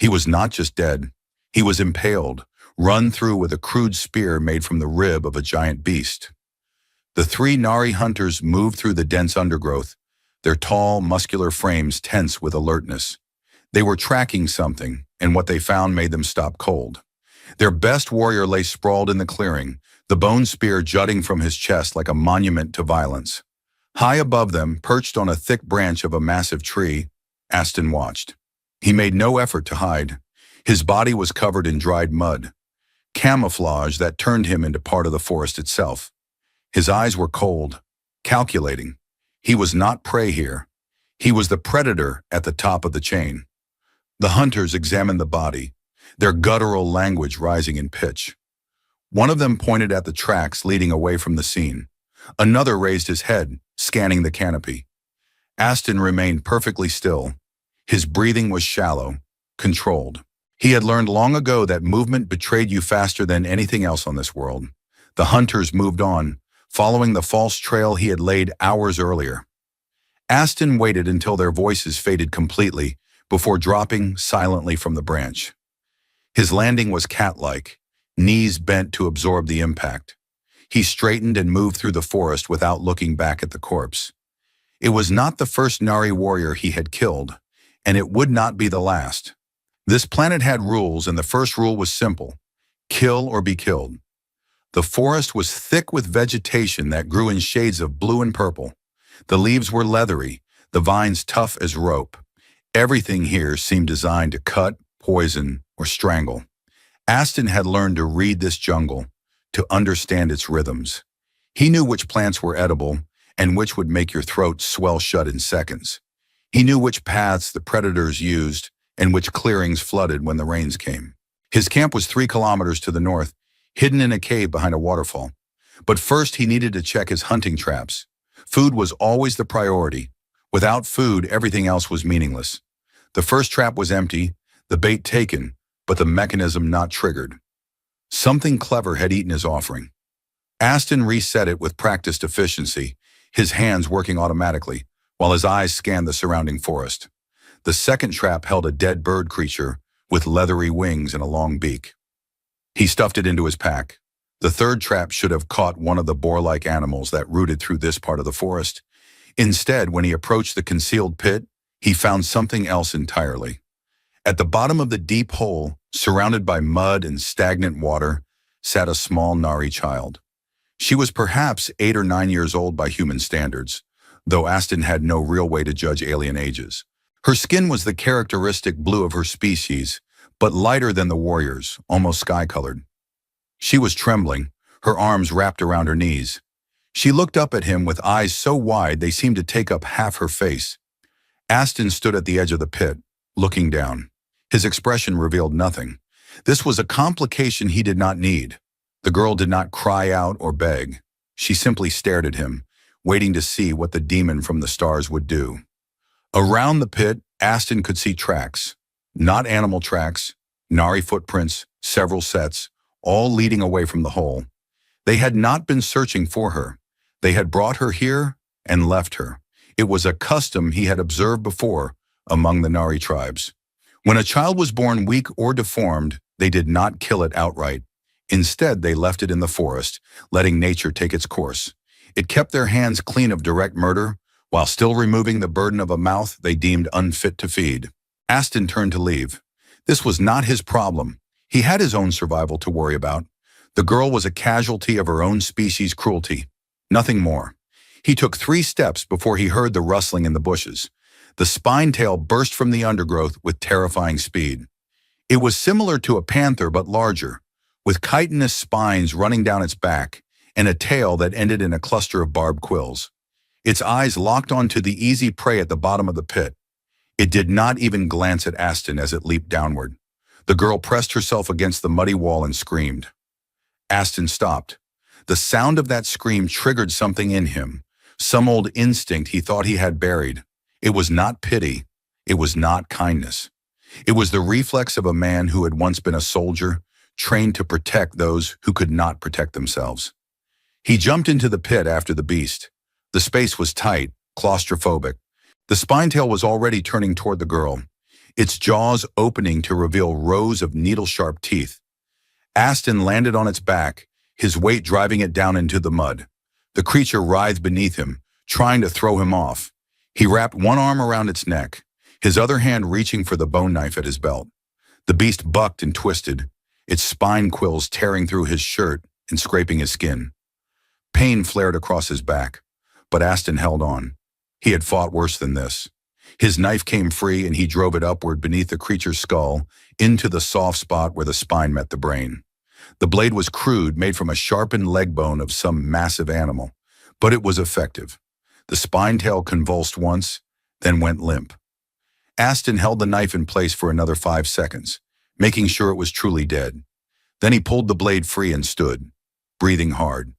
He was not just dead. He was impaled, run through with a crude spear made from the rib of a giant beast. The three Nari hunters moved through the dense undergrowth, their tall, muscular frames tense with alertness. They were tracking something, and what they found made them stop cold. Their best warrior lay sprawled in the clearing, the bone spear jutting from his chest like a monument to violence. High above them, perched on a thick branch of a massive tree, Aston watched. He made no effort to hide. His body was covered in dried mud, camouflage that turned him into part of the forest itself. His eyes were cold, calculating. He was not prey here. He was the predator at the top of the chain. The hunters examined the body, their guttural language rising in pitch. One of them pointed at the tracks leading away from the scene. Another raised his head, scanning the canopy. Aston remained perfectly still. His breathing was shallow, controlled. He had learned long ago that movement betrayed you faster than anything else on this world. The hunters moved on, following the false trail he had laid hours earlier. Aston waited until their voices faded completely before dropping silently from the branch. His landing was cat-like, knees bent to absorb the impact. He straightened and moved through the forest without looking back at the corpse. It was not the first Nari warrior he had killed, and it would not be the last. This planet had rules, and the first rule was simple: kill or be killed. The forest was thick with vegetation that grew in shades of blue and purple. The leaves were leathery, the vines tough as rope. Everything here seemed designed to cut, poison, or strangle. Aston had learned to read this jungle, to understand its rhythms. He knew which plants were edible and which would make your throat swell shut in seconds. He knew which paths the predators used and which clearings flooded when the rains came. His camp was 3 kilometers to the north, hidden in a cave behind a waterfall. But first he needed to check his hunting traps. Food was always the priority. Without food, everything else was meaningless. The first trap was empty, the bait taken, but the mechanism not triggered. Something clever had eaten his offering. Aston reset it with practiced efficiency, his hands working automatically, while his eyes scanned the surrounding forest. The second trap held a dead bird creature with leathery wings and a long beak. He stuffed it into his pack. The third trap should have caught one of the boar-like animals that rooted through this part of the forest. Instead, when he approached the concealed pit, he found something else entirely. At the bottom of the deep hole, surrounded by mud and stagnant water, sat a small Nari child. She was perhaps 8 or 9 years old by human standards, though Aston had no real way to judge alien ages. Her skin was the characteristic blue of her species, but lighter than the warriors, almost sky-colored. She was trembling, her arms wrapped around her knees. She looked up at him with eyes so wide they seemed to take up half her face. Aston stood at the edge of the pit, looking down. His expression revealed nothing. This was a complication he did not need. The girl did not cry out or beg. She simply stared at him, waiting to see what the demon from the stars would do. Around the pit, Aston could see tracks. Not animal tracks, Nari footprints, several sets, all leading away from the hole. They had not been searching for her. They had brought her here and left her. It was a custom he had observed before among the Nari tribes. When a child was born weak or deformed, they did not kill it outright. Instead, they left it in the forest, letting nature take its course. It kept their hands clean of direct murder, while still removing the burden of a mouth they deemed unfit to feed. Aston turned to leave. This was not his problem. He had his own survival to worry about. The girl was a casualty of her own species' cruelty. Nothing more. He took 3 steps before he heard the rustling in the bushes. The spine tail burst from the undergrowth with terrifying speed. It was similar to a panther but larger, with chitinous spines running down its back and a tail that ended in a cluster of barbed quills. Its eyes locked onto the easy prey at the bottom of the pit. It did not even glance at Aston as it leaped downward. The girl pressed herself against the muddy wall and screamed. Aston stopped. The sound of that scream triggered something in him, some old instinct he thought he had buried. It was not pity. It was not kindness. It was the reflex of a man who had once been a soldier, trained to protect those who could not protect themselves. He jumped into the pit after the beast. The space was tight, claustrophobic. The spinetail was already turning toward the girl. its jaws opening to reveal rows of needle-sharp teeth. Aston landed on its back, his weight driving it down into the mud. The creature writhed beneath him, trying to throw him off. He wrapped one arm around its neck, his other hand reaching for the bone knife at his belt. The beast bucked and twisted, its spine quills tearing through his shirt and scraping his skin. Pain flared across his back, but Aston held on. He had fought worse than this. His knife came free and he drove it upward beneath the creature's skull, into the soft spot where the spine met the brain. The blade was crude, made from a sharpened leg bone of some massive animal, but it was effective. The spine tail convulsed once, then went limp. Aston held the knife in place for another 5 seconds, making sure it was truly dead. Then he pulled the blade free and stood, breathing hard.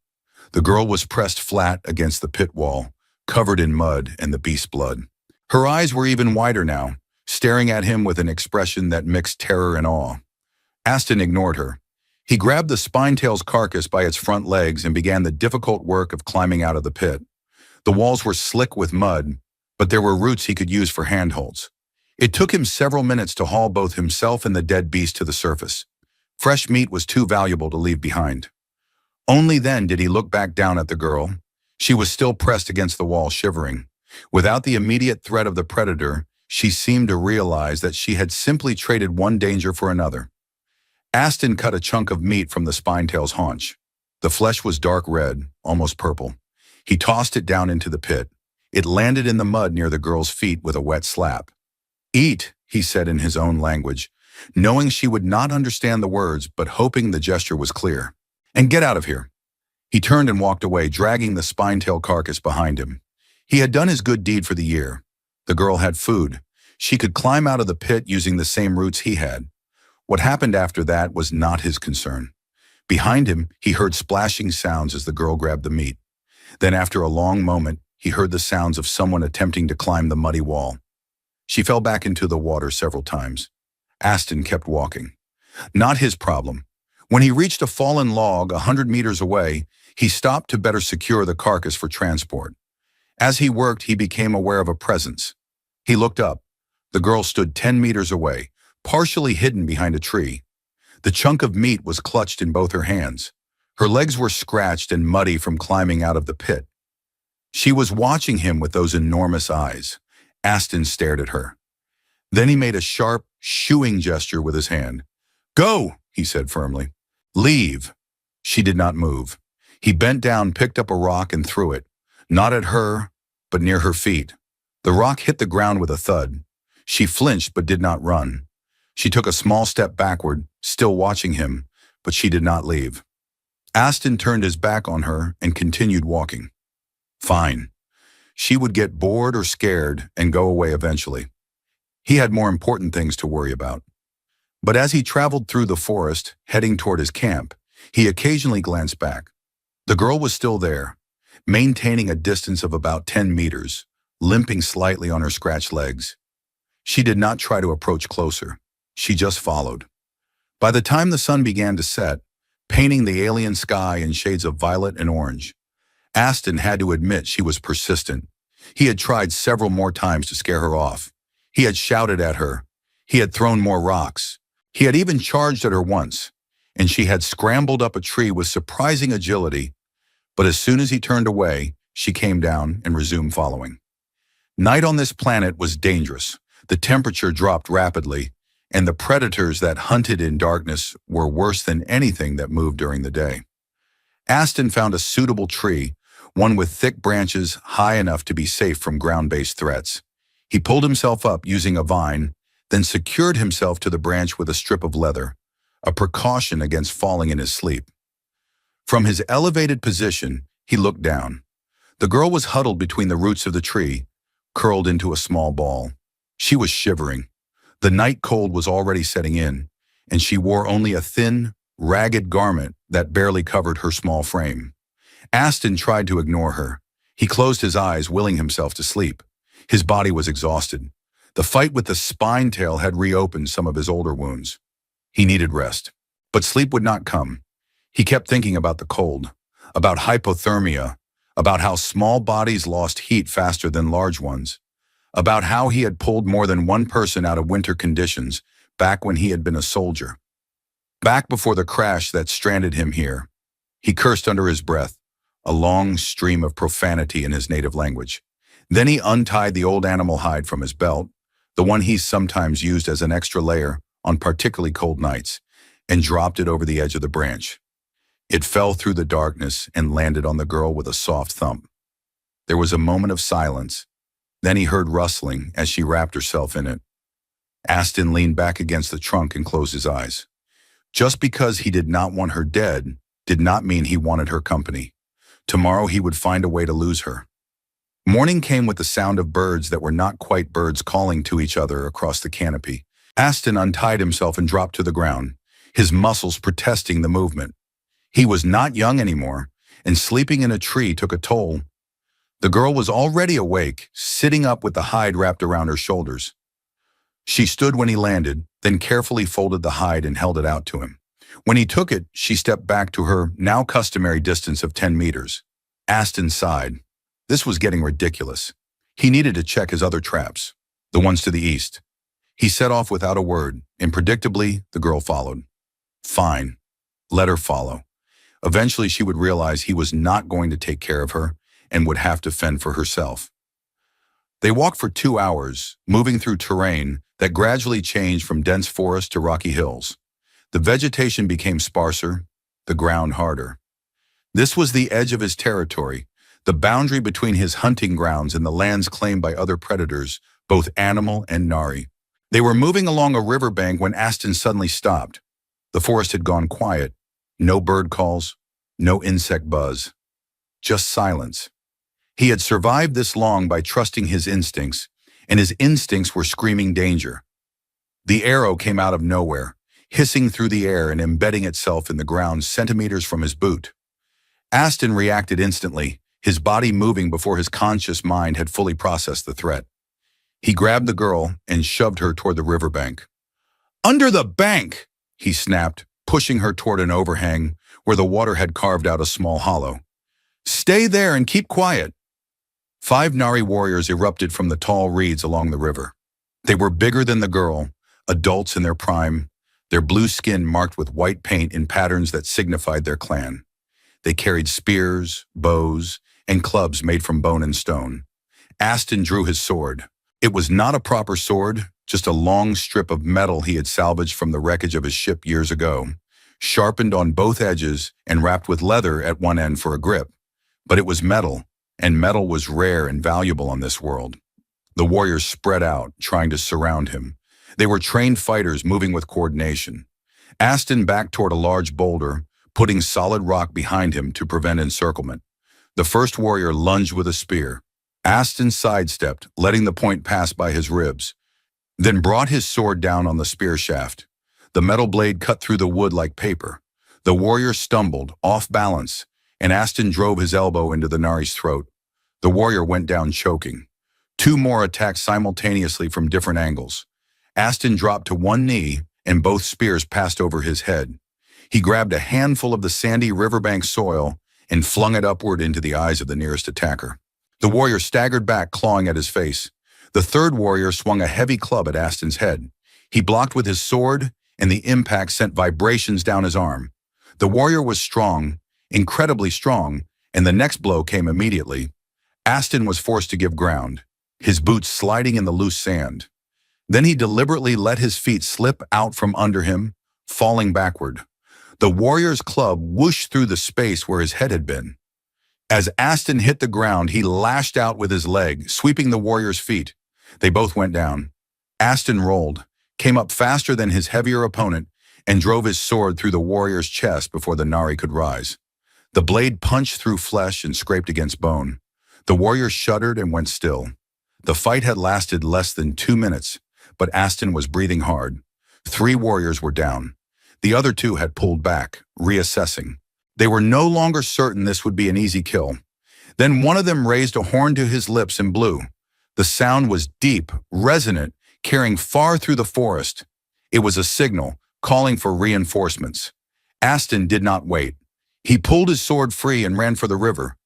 The girl was pressed flat against the pit wall, covered in mud and the beast's blood. Her eyes were even wider now, staring at him with an expression that mixed terror and awe. Aston ignored her. He grabbed the spine-tail's carcass by its front legs and began the difficult work of climbing out of the pit. The walls were slick with mud, but there were roots he could use for handholds. It took him several minutes to haul both himself and the dead beast to the surface. Fresh meat was too valuable to leave behind. Only then did he look back down at the girl. She was still pressed against the wall, shivering. Without the immediate threat of the predator, she seemed to realize that she had simply traded one danger for another. Aston cut a chunk of meat from the spine-tail's haunch. The flesh was dark red, almost purple. He tossed it down into the pit. It landed in the mud near the girl's feet with a wet slap. "Eat," he said in his own language, knowing she would not understand the words but hoping the gesture was clear. "And get out of here." He turned and walked away, dragging the spine-tail carcass behind him. He had done his good deed for the year. The girl had food. She could climb out of the pit using the same routes he had. What happened after that was not his concern. Behind him, he heard splashing sounds as the girl grabbed the meat. Then after a long moment, he heard the sounds of someone attempting to climb the muddy wall. She fell back into the water several times. Aston kept walking. Not his problem. When he reached a fallen log 100 meters away, he stopped to better secure the carcass for transport. As he worked, he became aware of a presence. He looked up. The girl stood 10 meters away, partially hidden behind a tree. The chunk of meat was clutched in both her hands. Her legs were scratched and muddy from climbing out of the pit. She was watching him with those enormous eyes. Aston stared at her. Then he made a sharp, shooing gesture with his hand. "Go," he said firmly. "Leave." She did not move. He bent down, picked up a rock and threw it, not at her, but near her feet. The rock hit the ground with a thud. She flinched but did not run. She took a small step backward, still watching him, but she did not leave. Aston turned his back on her and continued walking. Fine. She would get bored or scared and go away eventually. He had more important things to worry about. But as he traveled through the forest, heading toward his camp, he occasionally glanced back. The girl was still there, maintaining a distance of about 10 meters, limping slightly on her scratched legs. She did not try to approach closer. She just followed. By the time the sun began to set, painting the alien sky in shades of violet and orange, Aston had to admit she was persistent. He had tried several more times to scare her off. He had shouted at her. He had thrown more rocks. He had even charged at her once, and she had scrambled up a tree with surprising agility. But as soon as he turned away, she came down and resumed following. Night on this planet was dangerous. The temperature dropped rapidly, and the predators that hunted in darkness were worse than anything that moved during the day. Aston found a suitable tree, one with thick branches high enough to be safe from ground-based threats. He pulled himself up using a vine, then secured himself to the branch with a strip of leather, a precaution against falling in his sleep. From his elevated position, he looked down. The girl was huddled between the roots of the tree, curled into a small ball. She was shivering. The night cold was already setting in, and she wore only a thin, ragged garment that barely covered her small frame. Aston tried to ignore her. He closed his eyes, willing himself to sleep. His body was exhausted. The fight with the spine tail had reopened some of his older wounds. He needed rest. But sleep would not come. He kept thinking about the cold, about hypothermia, about how small bodies lost heat faster than large ones, about how he had pulled more than one person out of winter conditions back when he had been a soldier. Back before the crash that stranded him here. He cursed under his breath, a long stream of profanity in his native language. Then he untied the old animal hide from his belt, the one he sometimes used as an extra layer on particularly cold nights, and dropped it over the edge of the branch. It fell through the darkness and landed on the girl with a soft thump. There was a moment of silence. Then he heard rustling as she wrapped herself in it. Aston leaned back against the trunk and closed his eyes. Just because he did not want her dead did not mean he wanted her company. Tomorrow he would find a way to lose her. Morning came with the sound of birds that were not quite birds calling to each other across the canopy. Aston untied himself and dropped to the ground, his muscles protesting the movement. He was not young anymore, and sleeping in a tree took a toll. The girl was already awake, sitting up with the hide wrapped around her shoulders. She stood when he landed, then carefully folded the hide and held it out to him. When he took it, she stepped back to her now customary distance of 10 meters. Aston sighed. This was getting ridiculous. He needed to check his other traps, the ones to the east. He set off without a word, and predictably, the girl followed. Fine. Let her follow. Eventually, she would realize he was not going to take care of her and would have to fend for herself. They walked for 2 hours, moving through terrain that gradually changed from dense forest to rocky hills. The vegetation became sparser, the ground harder. This was the edge of his territory, the boundary between his hunting grounds and the lands claimed by other predators, both animal and Nari. They were moving along a riverbank when Aston suddenly stopped. The forest had gone quiet. No bird calls, no insect buzz. Just silence. He had survived this long by trusting his instincts, and his instincts were screaming danger. The arrow came out of nowhere, hissing through the air and embedding itself in the ground centimeters from his boot. Aston reacted instantly, his body moving before his conscious mind had fully processed the threat. He grabbed the girl and shoved her toward the riverbank. "Under the bank!" he snapped, pushing her toward an overhang where the water had carved out a small hollow. "Stay there and keep quiet." 5 Nari warriors erupted from the tall reeds along the river. They were bigger than the girl, adults in their prime, their blue skin marked with white paint in patterns that signified their clan. They carried spears, bows, and clubs made from bone and stone. Aston drew his sword. It was not a proper sword, just a long strip of metal he had salvaged from the wreckage of his ship years ago, sharpened on both edges and wrapped with leather at one end for a grip. But it was metal, and metal was rare and valuable on this world. The warriors spread out, trying to surround him. They were trained fighters moving with coordination. Aston backed toward a large boulder, putting solid rock behind him to prevent encirclement. The first warrior lunged with a spear. Aston sidestepped, letting the point pass by his ribs, then brought his sword down on the spear shaft. The metal blade cut through the wood like paper. The warrior stumbled, off balance, and Aston drove his elbow into the Nari's throat. The warrior went down choking. 2 more attacked simultaneously from different angles. Aston dropped to one knee, and both spears passed over his head. He grabbed a handful of the sandy riverbank soil and flung it upward into the eyes of the nearest attacker. The warrior staggered back, clawing at his face. The third warrior swung a heavy club at Aston's head. He blocked with his sword, and the impact sent vibrations down his arm. The warrior was strong, incredibly strong, and the next blow came immediately. Aston was forced to give ground, his boots sliding in the loose sand. Then he deliberately let his feet slip out from under him, falling backward. The warrior's club whooshed through the space where his head had been. As Aston hit the ground, he lashed out with his leg, sweeping the warrior's feet. They both went down. Aston rolled, came up faster than his heavier opponent, and drove his sword through the warrior's chest before the Nari could rise. The blade punched through flesh and scraped against bone. The warrior shuddered and went still. The fight had lasted less than 2 minutes, but Aston was breathing hard. 3 warriors were down. The other 2 had pulled back, reassessing. They were no longer certain this would be an easy kill. Then one of them raised a horn to his lips and blew. The sound was deep, resonant, carrying far through the forest. It was a signal, calling for reinforcements. Aston did not wait. He pulled his sword free and ran for the river.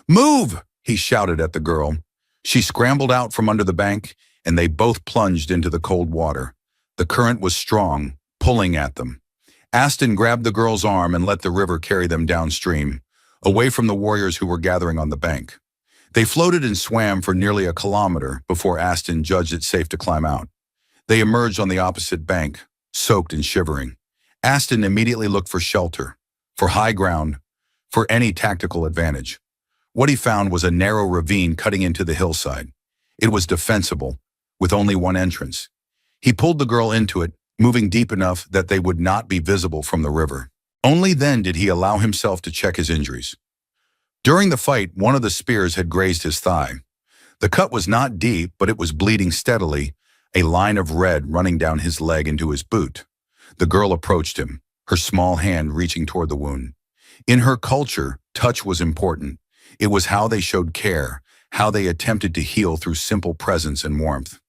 "Move!" he shouted at the girl. She scrambled out from under the bank, and they both plunged into the cold water. The current was strong, pulling at them. Aston grabbed the girl's arm and let the river carry them downstream, away from the warriors who were gathering on the bank. They floated and swam for nearly a kilometer before Aston judged it safe to climb out. They emerged on the opposite bank, soaked and shivering. Aston immediately looked for shelter, for high ground, for any tactical advantage. What he found was a narrow ravine cutting into the hillside. It was defensible, with only one entrance. He pulled the girl into it, moving deep enough that they would not be visible from the river. Only then did he allow himself to check his injuries. During the fight, one of the spears had grazed his thigh. The cut was not deep, but it was bleeding steadily, a line of red running down his leg into his boot. The girl approached him, her small hand reaching toward the wound. In her culture, touch was important. It was how they showed care, how they attempted to heal through simple presence and warmth.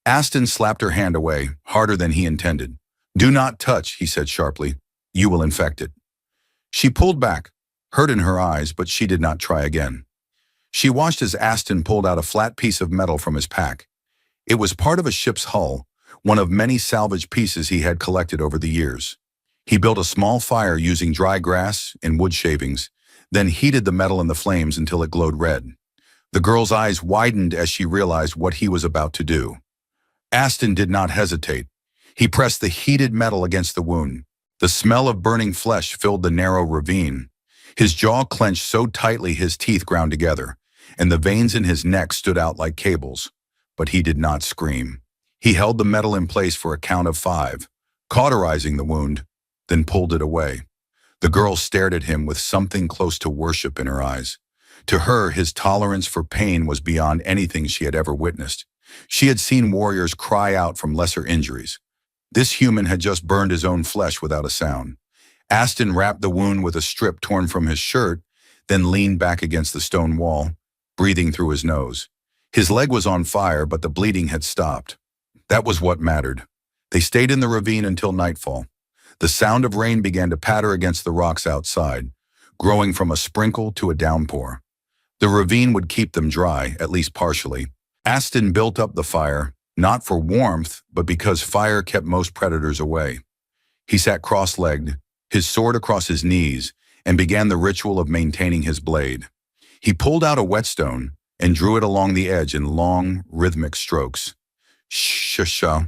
Aston slapped her hand away, harder than he intended. "Do not touch," he said sharply. "You will infect it." She pulled back, hurt in her eyes, but she did not try again. She watched as Aston pulled out a flat piece of metal from his pack. It was part of a ship's hull, one of many salvage pieces he had collected over the years. He built a small fire using dry grass and wood shavings, then heated the metal in the flames until it glowed red. The girl's eyes widened as she realized what he was about to do. Aston did not hesitate. He pressed the heated metal against the wound. The smell of burning flesh filled the narrow ravine. His jaw clenched so tightly his teeth ground together, and the veins in his neck stood out like cables. But he did not scream. He held the metal in place for a count of 5, cauterizing the wound, then pulled it away. The girl stared at him with something close to worship in her eyes. To her, his tolerance for pain was beyond anything she had ever witnessed. She had seen warriors cry out from lesser injuries. This human had just burned his own flesh without a sound. Aston wrapped the wound with a strip torn from his shirt, then leaned back against the stone wall, breathing through his nose. His leg was on fire, but the bleeding had stopped. That was what mattered. They stayed in the ravine until nightfall. The sound of rain began to patter against the rocks outside, growing from a sprinkle to a downpour. The ravine would keep them dry, at least partially. Aston built up the fire, not for warmth, but because fire kept most predators away. He sat cross-legged, his sword across his knees, and began the ritual of maintaining his blade. He pulled out a whetstone and drew it along the edge in long, rhythmic strokes. Sh-sh-sha.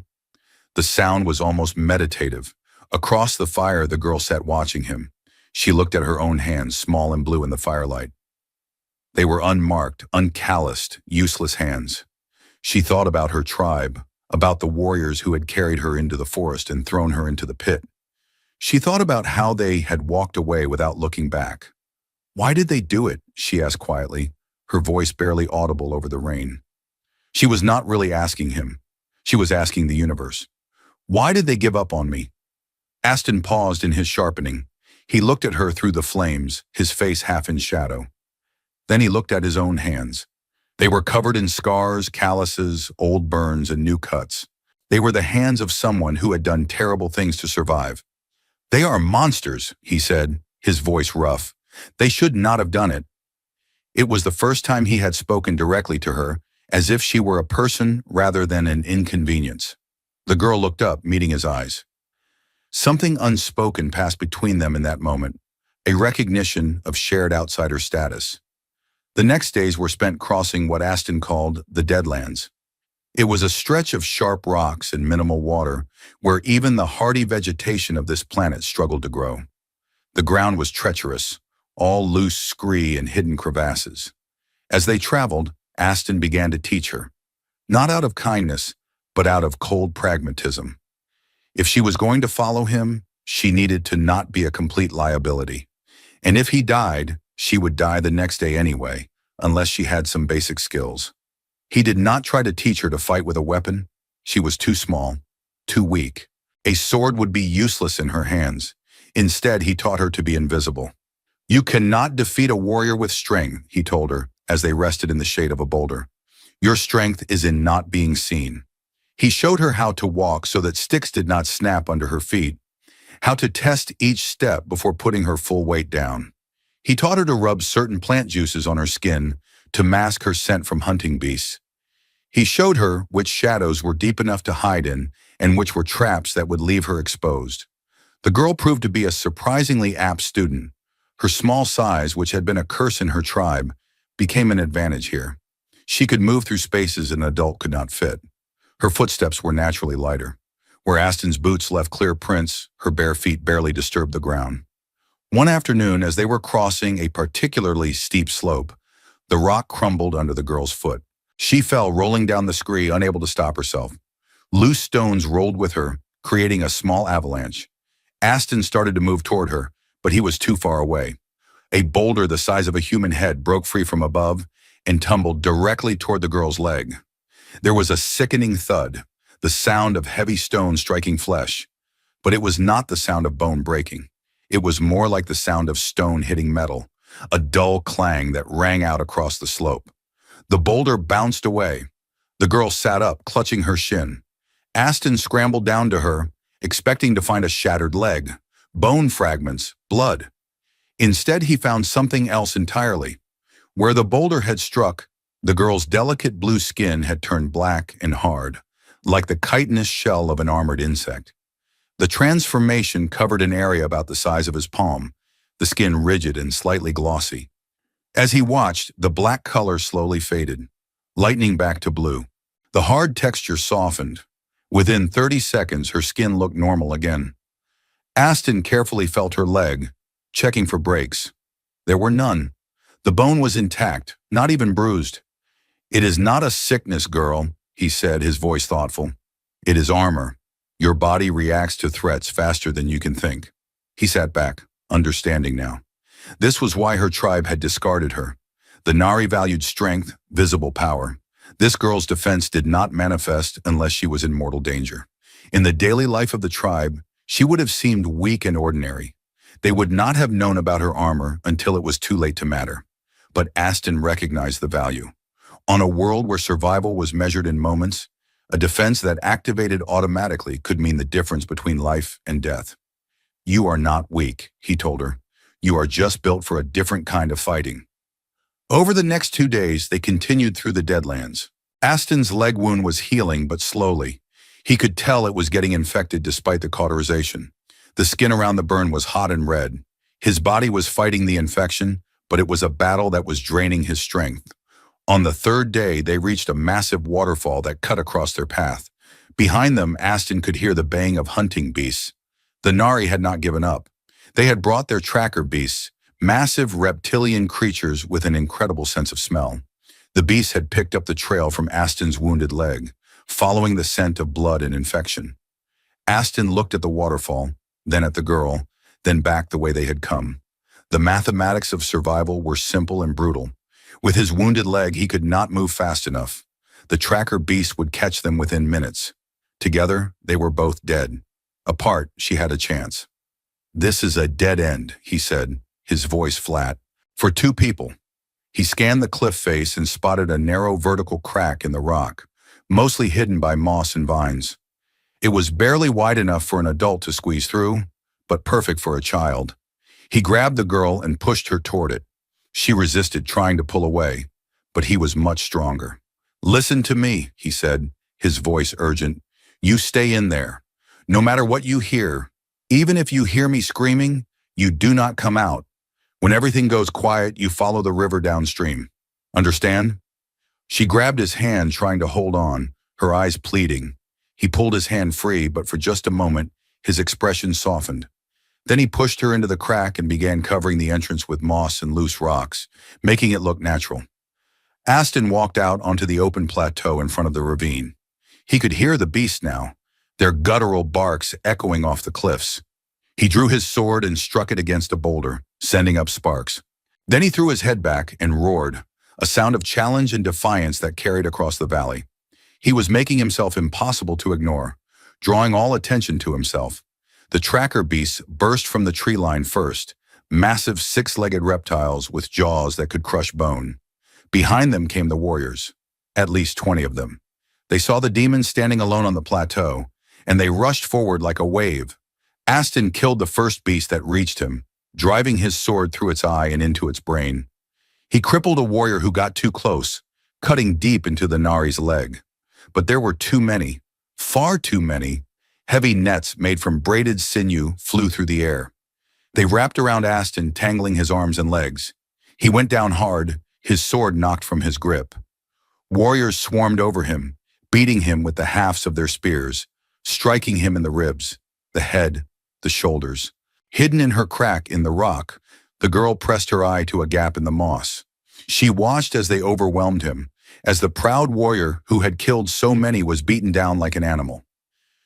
The sound was almost meditative. Across the fire, the girl sat watching him. She looked at her own hands, small and blue in the firelight. They were unmarked, uncalloused, useless hands. She thought about her tribe, about the warriors who had carried her into the forest and thrown her into the pit. She thought about how they had walked away without looking back. "Why did they do it?" she asked quietly, her voice barely audible over the rain. She was not really asking him. She was asking the universe. "Why did they give up on me?" Aston paused in his sharpening. He looked at her through the flames, his face half in shadow. Then he looked at his own hands. They were covered in scars, calluses, old burns, and new cuts. They were the hands of someone who had done terrible things to survive. "They are monsters," he said, his voice rough. "They should not have done it." It was the first time he had spoken directly to her, as if she were a person rather than an inconvenience. The girl looked up, meeting his eyes. Something unspoken passed between them in that moment, a recognition of shared outsider status. The next days were spent crossing what Aston called the Deadlands. It was a stretch of sharp rocks and minimal water, where even the hardy vegetation of this planet struggled to grow. The ground was treacherous, all loose scree and hidden crevasses. As they traveled, Aston began to teach her, not out of kindness, but out of cold pragmatism. If she was going to follow him, she needed to not be a complete liability. And if he died, she would die the next day anyway, unless she had some basic skills. He did not try to teach her to fight with a weapon. She was too small, too weak. A sword would be useless in her hands. Instead, he taught her to be invisible. "You cannot defeat a warrior with strength," he told her, as they rested in the shade of a boulder. "Your strength is in not being seen." He showed her how to walk so that sticks did not snap under her feet, how to test each step before putting her full weight down. He taught her to rub certain plant juices on her skin to mask her scent from hunting beasts. He showed her which shadows were deep enough to hide in and which were traps that would leave her exposed. The girl proved to be a surprisingly apt student. Her small size, which had been a curse in her tribe, became an advantage here. She could move through spaces an adult could not fit. Her footsteps were naturally lighter. Where Aston's boots left clear prints, her bare feet barely disturbed the ground. One afternoon, as they were crossing a particularly steep slope, the rock crumbled under the girl's foot. She fell, rolling down the scree, unable to stop herself. Loose stones rolled with her, creating a small avalanche. Aston started to move toward her, but he was too far away. A boulder the size of a human head broke free from above and tumbled directly toward the girl's leg. There was a sickening thud, the sound of heavy stone striking flesh. But it was not the sound of bone breaking. It was more like the sound of stone hitting metal, a dull clang that rang out across the slope. The boulder bounced away. The girl sat up, clutching her shin. Aston scrambled down to her, expecting to find a shattered leg, bone fragments, blood. Instead, he found something else entirely. Where the boulder had struck, the girl's delicate blue skin had turned black and hard, like the chitinous shell of an armored insect. The transformation covered an area about the size of his palm, the skin rigid and slightly glossy. As he watched, the black color slowly faded, lightening back to blue. The hard texture softened. Within 30 seconds, her skin looked normal again. Aston carefully felt her leg, checking for breaks. There were none. The bone was intact, not even bruised. "It is not a sickness, girl," he said, his voice thoughtful. "It is armor. Your body reacts to threats faster than you can think." He sat back, understanding now. This was why her tribe had discarded her. The Nari valued strength, visible power. This girl's defense did not manifest unless she was in mortal danger. In the daily life of the tribe, she would have seemed weak and ordinary. They would not have known about her armor until it was too late to matter. But Aston recognized the value. On a world where survival was measured in moments, a defense that activated automatically could mean the difference between life and death. "You are not weak," he told her. "You are just built for a different kind of fighting." Over the next 2 days, they continued through the Deadlands. Aston's leg wound was healing, but slowly. He could tell it was getting infected despite the cauterization. The skin around the burn was hot and red. His body was fighting the infection, but it was a battle that was draining his strength. On the 3rd day, they reached a massive waterfall that cut across their path. Behind them, Aston could hear the baying of hunting beasts. The Nari had not given up. They had brought their tracker beasts, massive reptilian creatures with an incredible sense of smell. The beasts had picked up the trail from Aston's wounded leg, following the scent of blood and infection. Aston looked at the waterfall, then at the girl, then back the way they had come. The mathematics of survival were simple and brutal. With his wounded leg, he could not move fast enough. The tracker beast would catch them within minutes. Together, they were both dead. Apart, she had a chance. "This is a dead end," he said, his voice flat. "For 2 people." He scanned the cliff face and spotted a narrow vertical crack in the rock, mostly hidden by moss and vines. It was barely wide enough for an adult to squeeze through, but perfect for a child. He grabbed the girl and pushed her toward it. She resisted, trying to pull away, but he was much stronger. "Listen to me," he said, his voice urgent. "You stay in there. No matter what you hear, even if you hear me screaming, you do not come out. When everything goes quiet, you follow the river downstream. Understand?" She grabbed his hand, trying to hold on, her eyes pleading. He pulled his hand free, but for just a moment, his expression softened. Then he pushed her into the crack and began covering the entrance with moss and loose rocks, making it look natural. Aston walked out onto the open plateau in front of the ravine. He could hear the beasts now, their guttural barks echoing off the cliffs. He drew his sword and struck it against a boulder, sending up sparks. Then he threw his head back and roared, a sound of challenge and defiance that carried across the valley. He was making himself impossible to ignore, drawing all attention to himself. The tracker beasts burst from the tree line first, massive 6-legged reptiles with jaws that could crush bone. Behind them came the warriors, at least 20 of them. They saw the demons standing alone on the plateau, and they rushed forward like a wave. Aston killed the first beast that reached him, driving his sword through its eye and into its brain. He crippled a warrior who got too close, cutting deep into the Nari's leg. But there were too many, far too many. Heavy nets made from braided sinew flew through the air. They wrapped around Aston, tangling his arms and legs. He went down hard, his sword knocked from his grip. Warriors swarmed over him, beating him with the hafts of their spears, striking him in the ribs, the head, the shoulders. Hidden in her crack in the rock, the girl pressed her eye to a gap in the moss. She watched as they overwhelmed him, as the proud warrior who had killed so many was beaten down like an animal.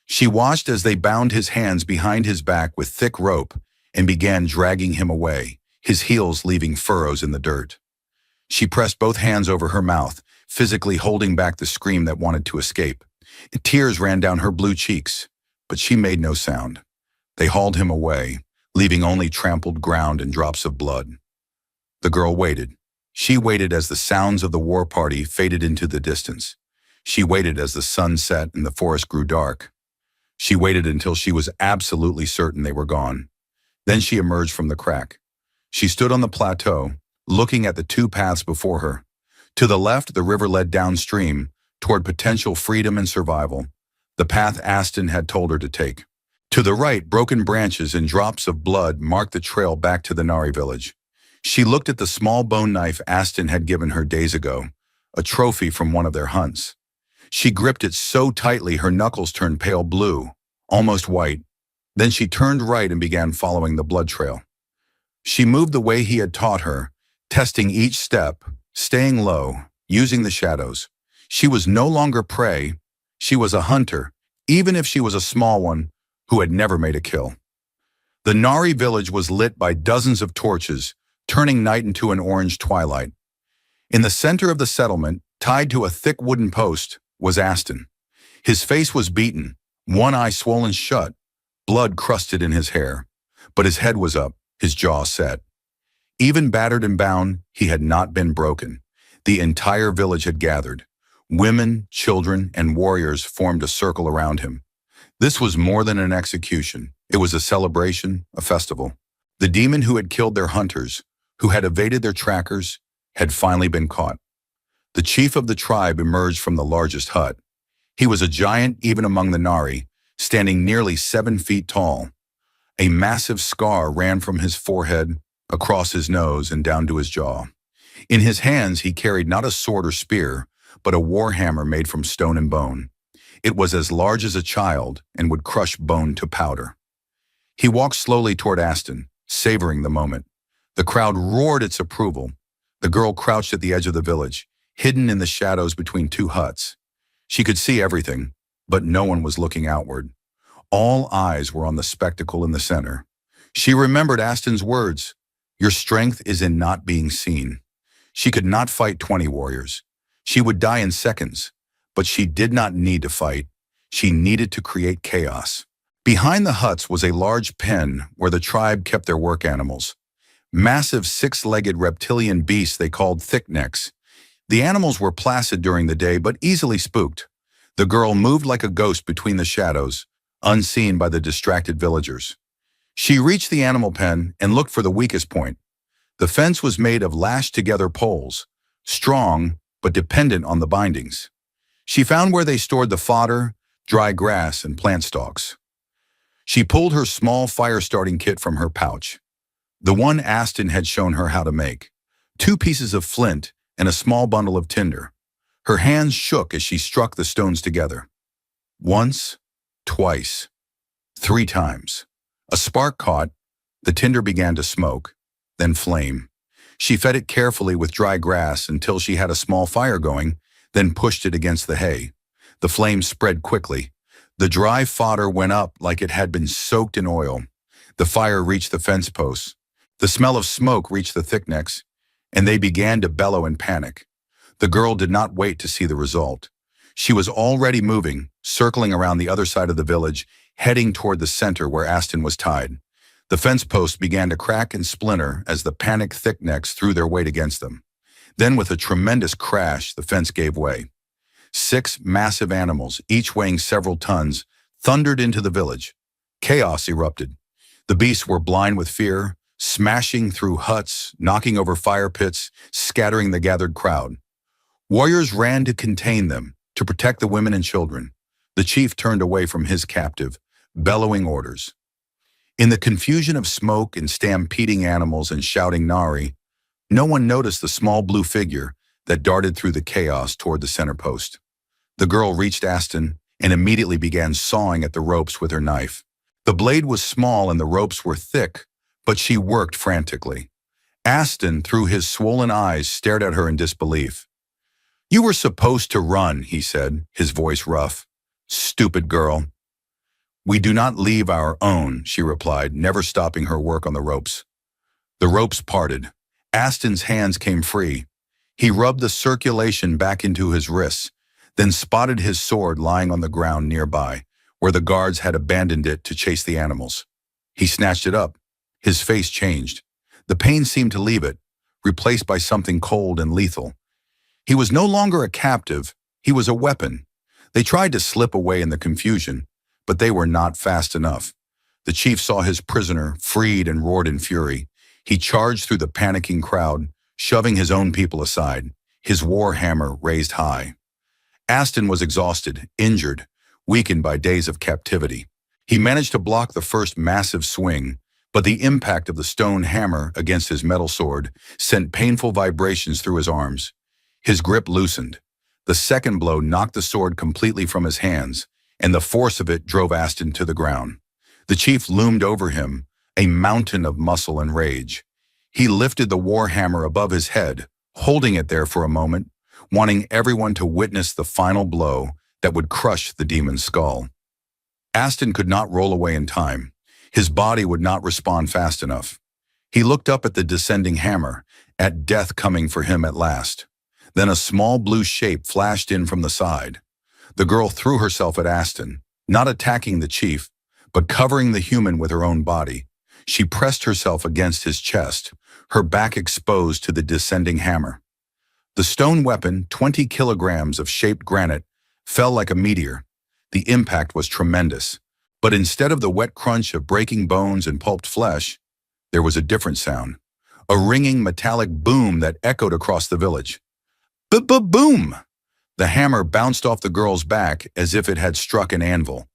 She watched as they bound his hands behind his back with thick rope and began dragging him away, his heels leaving furrows in the dirt. She pressed both hands over her mouth, physically holding back the scream that wanted to escape. Tears ran down her blue cheeks, but she made no sound. They hauled him away, leaving only trampled ground and drops of blood. The girl waited. She waited as the sounds of the war party faded into the distance. She waited as the sun set and the forest grew dark. She waited until she was absolutely certain they were gone. Then she emerged from the crack. She stood on the plateau, looking at the two paths before her. To the left, the river led downstream, toward potential freedom and survival, the path Aston had told her to take. To the right, broken branches and drops of blood marked the trail back to the Nari village. She looked at the small bone knife Aston had given her days ago, a trophy from one of their hunts. She gripped it so tightly her knuckles turned pale blue, almost white. Then she turned right and began following the blood trail. She moved the way he had taught her, testing each step, staying low, using the shadows. She was no longer prey. She was a hunter, even if she was a small one who had never made a kill. The Nari village was lit by dozens of torches, turning night into an orange twilight. In the center of the settlement, tied to a thick wooden post, was Aston. His face was beaten, one eye swollen shut, blood crusted in his hair. But his head was up, his jaw set. Even battered and bound, he had not been broken. The entire village had gathered. Women, children, and warriors formed a circle around him. This was more than an execution. It was a celebration, a festival. The demon who had killed their hunters, who had evaded their trackers, had finally been caught. The chief of the tribe emerged from the largest hut. He was a giant even among the Nari, standing nearly 7 feet tall. A massive scar ran from his forehead, across his nose, and down to his jaw. In his hands he carried not a sword or spear, but a war hammer made from stone and bone. It was as large as a child and would crush bone to powder. He walked slowly toward Aston, savoring the moment. The crowd roared its approval. The girl crouched at the edge of the village, hidden in the shadows between two huts. She could see everything, but no one was looking outward. All eyes were on the spectacle in the center. She remembered Aston's words, "Your strength is in not being seen." She could not fight 20 warriors. She would die in seconds, but she did not need to fight. She needed to create chaos. Behind the huts was a large pen where the tribe kept their work animals. Massive 6-legged reptilian beasts they called thicknecks. The animals were placid during the day but easily spooked. The girl moved like a ghost between the shadows, unseen by the distracted villagers. She reached the animal pen and looked for the weakest point. The fence was made of lashed-together poles, strong but dependent on the bindings. She found where they stored the fodder, dry grass, and plant stalks. She pulled her small fire-starting kit from her pouch, the one Aston had shown her how to make, 2 pieces of flint and a small bundle of tinder. Her hands shook as she struck the stones together. Once, twice, 3 times. A spark caught, the tinder began to smoke, then flame. She fed it carefully with dry grass until she had a small fire going, then pushed it against the hay. The flame spread quickly. The dry fodder went up like it had been soaked in oil. The fire reached the fence posts. The smell of smoke reached the thicknecks, and they began to bellow in panic. The girl did not wait to see the result. She was already moving, circling around the other side of the village, heading toward the center where Aston was tied. The fence posts began to crack and splinter as the panicked thicknecks threw their weight against them. Then, with a tremendous crash, the fence gave way. 6 massive animals, each weighing several tons, thundered into the village. Chaos erupted. The beasts were blind with fear. smashing through huts, knocking over fire pits, scattering the gathered crowd. Warriors ran to contain them, to protect the women and children. The chief turned away from his captive, bellowing orders. In the confusion of smoke and stampeding animals and shouting Nari, no one noticed the small blue figure that darted through the chaos toward the center post. The girl reached Aston and immediately began sawing at the ropes with her knife. The blade was small and the ropes were thick, but she worked frantically. Aston, through his swollen eyes, stared at her in disbelief. "You were supposed to run," he said, his voice rough. "Stupid girl." "We do not leave our own," she replied, never stopping her work on the ropes. The ropes parted. Aston's hands came free. He rubbed the circulation back into his wrists, then spotted his sword lying on the ground nearby, where the guards had abandoned it to chase the animals. He snatched it up. His face changed. The pain seemed to leave it, replaced by something cold and lethal. He was no longer a captive, he was a weapon. They tried to slip away in the confusion, but they were not fast enough. The chief saw his prisoner, freed, and roared in fury. He charged through the panicking crowd, shoving his own people aside, his war hammer raised high. Aston was exhausted, injured, weakened by days of captivity. He managed to block the first massive swing, but the impact of the stone hammer against his metal sword sent painful vibrations through his arms. His grip loosened. The second blow knocked the sword completely from his hands, and the force of it drove Aston to the ground. The chief loomed over him, a mountain of muscle and rage. He lifted the war hammer above his head, holding it there for a moment, wanting everyone to witness the final blow that would crush the demon's skull. Aston could not roll away in time. His body would not respond fast enough. He looked up at the descending hammer, at death coming for him at last. Then a small blue shape flashed in from the side. The girl threw herself at Aston, not attacking the chief, but covering the human with her own body. She pressed herself against his chest, her back exposed to the descending hammer. The stone weapon, 20 kilograms of shaped granite, fell like a meteor. The impact was tremendous, but instead of the wet crunch of breaking bones and pulped flesh, there was a different sound, a ringing metallic boom that echoed across the village. B-b-boom! The hammer bounced off the girl's back as if it had struck an anvil.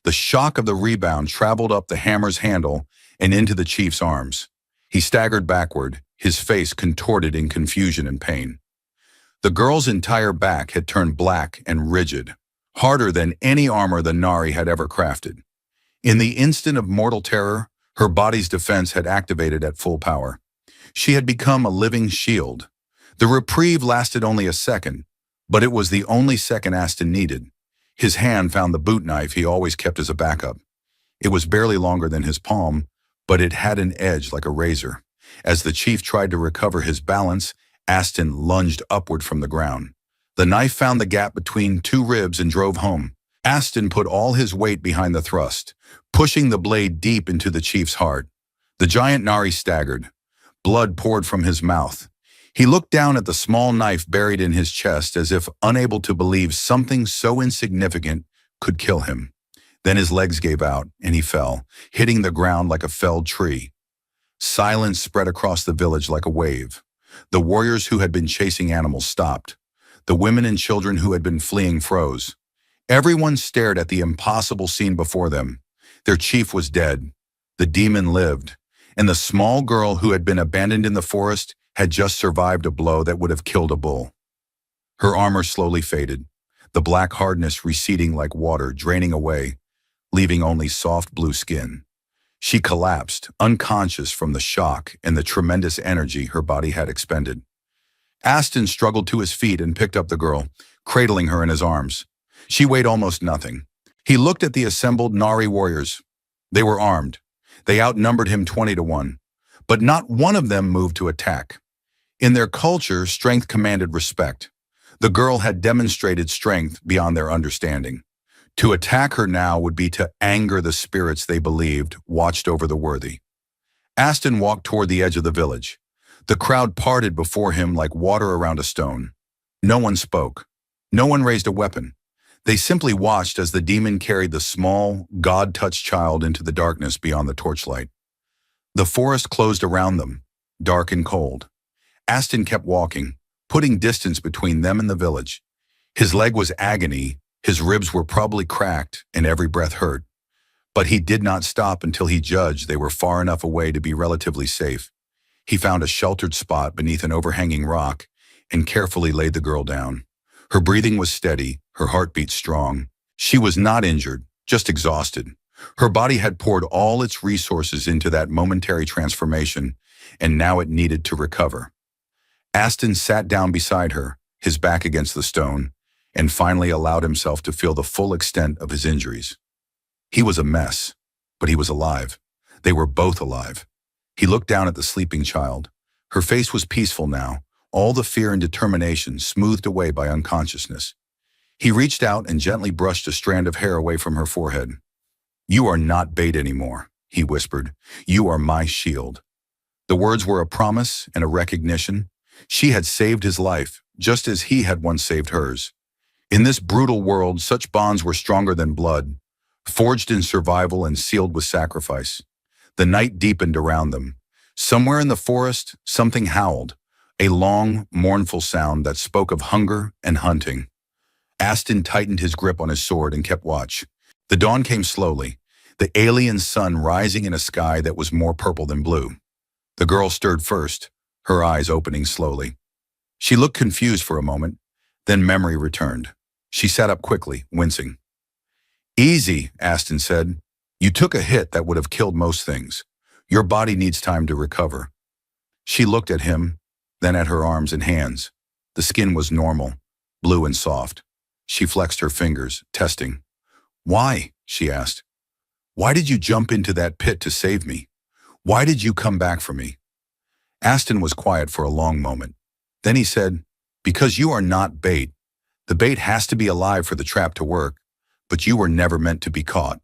The shock of the rebound traveled up the hammer's handle and into the chief's arms. He staggered backward, his face contorted in confusion and pain. The girl's entire back had turned black and rigid, harder than any armor the Nari had ever crafted. In the instant of mortal terror, her body's defense had activated at full power. She had become a living shield. The reprieve lasted only a second, but it was the only second Aston needed. His hand found the boot knife he always kept as a backup. It was barely longer than his palm, but it had an edge like a razor. As the chief tried to recover his balance, Aston lunged upward from the ground. The knife found the gap between two ribs and drove home. Aston put all his weight behind the thrust, pushing the blade deep into the chief's heart. The giant Nari staggered. Blood poured from his mouth. He looked down at the small knife buried in his chest as if unable to believe something so insignificant could kill him. Then his legs gave out and he fell, hitting the ground like a felled tree. Silence spread across the village like a wave. The warriors who had been chasing animals stopped. The women and children who had been fleeing froze. Everyone stared at the impossible scene before them. Their chief was dead. The demon lived. And the small girl who had been abandoned in the forest had just survived a blow that would have killed a bull. Her armor slowly faded, the black hardness receding like water, draining away, leaving only soft blue skin. She collapsed, unconscious from the shock and the tremendous energy her body had expended. Aston struggled to his feet and picked up the girl, cradling her in his arms. She weighed almost nothing. He looked at the assembled Nari warriors. They were armed. They outnumbered him 20-1, but not one of them moved to attack. In their culture, strength commanded respect. The girl had demonstrated strength beyond their understanding. To attack her now would be to anger the spirits they believed watched over the worthy. Aston walked toward the edge of the village. The crowd parted before him like water around a stone. No one spoke. No one raised a weapon. They simply watched as the demon carried the small, God-touched child into the darkness beyond the torchlight. The forest closed around them, dark and cold. Aston kept walking, putting distance between them and the village. His leg was agony, his ribs were probably cracked, and every breath hurt. But he did not stop until he judged they were far enough away to be relatively safe. He found a sheltered spot beneath an overhanging rock and carefully laid the girl down. Her breathing was steady, her heartbeat strong. She was not injured, just exhausted. Her body had poured all its resources into that momentary transformation, and now it needed to recover. Aston sat down beside her, his back against the stone, and finally allowed himself to feel the full extent of his injuries. He was a mess, but he was alive. They were both alive. He looked down at the sleeping child. Her face was peaceful now, all the fear and determination smoothed away by unconsciousness. He reached out and gently brushed a strand of hair away from her forehead. "You are not bait anymore," he whispered. "You are my shield." The words were a promise and a recognition. She had saved his life, just as he had once saved hers. In this brutal world, such bonds were stronger than blood, forged in survival and sealed with sacrifice. The night deepened around them. Somewhere in the forest, something howled, a long, mournful sound that spoke of hunger and hunting. Aston tightened his grip on his sword and kept watch. The dawn came slowly, the alien sun rising in a sky that was more purple than blue. The girl stirred first, her eyes opening slowly. She looked confused for a moment, then memory returned. She sat up quickly, wincing. "Easy," Aston said. "You took a hit that would have killed most things. Your body needs time to recover." She looked at him, then at her arms and hands. The skin was normal, blue and soft. She flexed her fingers, testing. "Why?" she asked. "Why did you jump into that pit to save me? Why did you come back for me?" Aston was quiet for a long moment. Then he said, "Because you are not bait. The bait has to be alive for the trap to work, but you were never meant to be caught.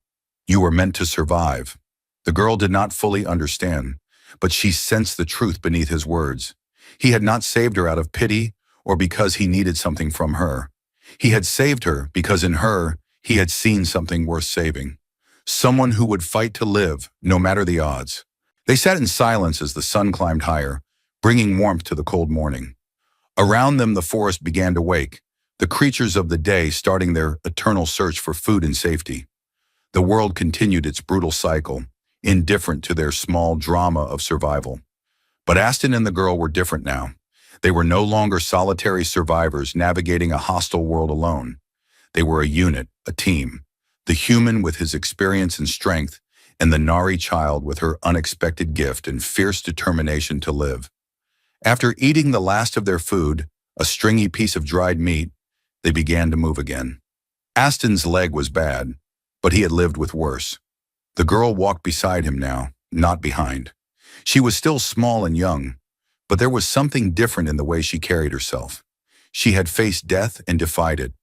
You were meant to survive." The girl did not fully understand, but she sensed the truth beneath his words. He had not saved her out of pity or because he needed something from her. He had saved her because in her, he had seen something worth saving. Someone who would fight to live, no matter the odds. They sat in silence as the sun climbed higher, bringing warmth to the cold morning. Around them, the forest began to wake, the creatures of the day starting their eternal search for food and safety. The world continued its brutal cycle, indifferent to their small drama of survival. But Aston and the girl were different now. They were no longer solitary survivors navigating a hostile world alone. They were a unit, a team. The human with his experience and strength, and the Nari child with her unexpected gift and fierce determination to live. After eating the last of their food, a stringy piece of dried meat, they began to move again. Aston's leg was bad, but he had lived with worse. The girl walked beside him now, not behind. She was still small and young, but there was something different in the way she carried herself. She had faced death and defied it.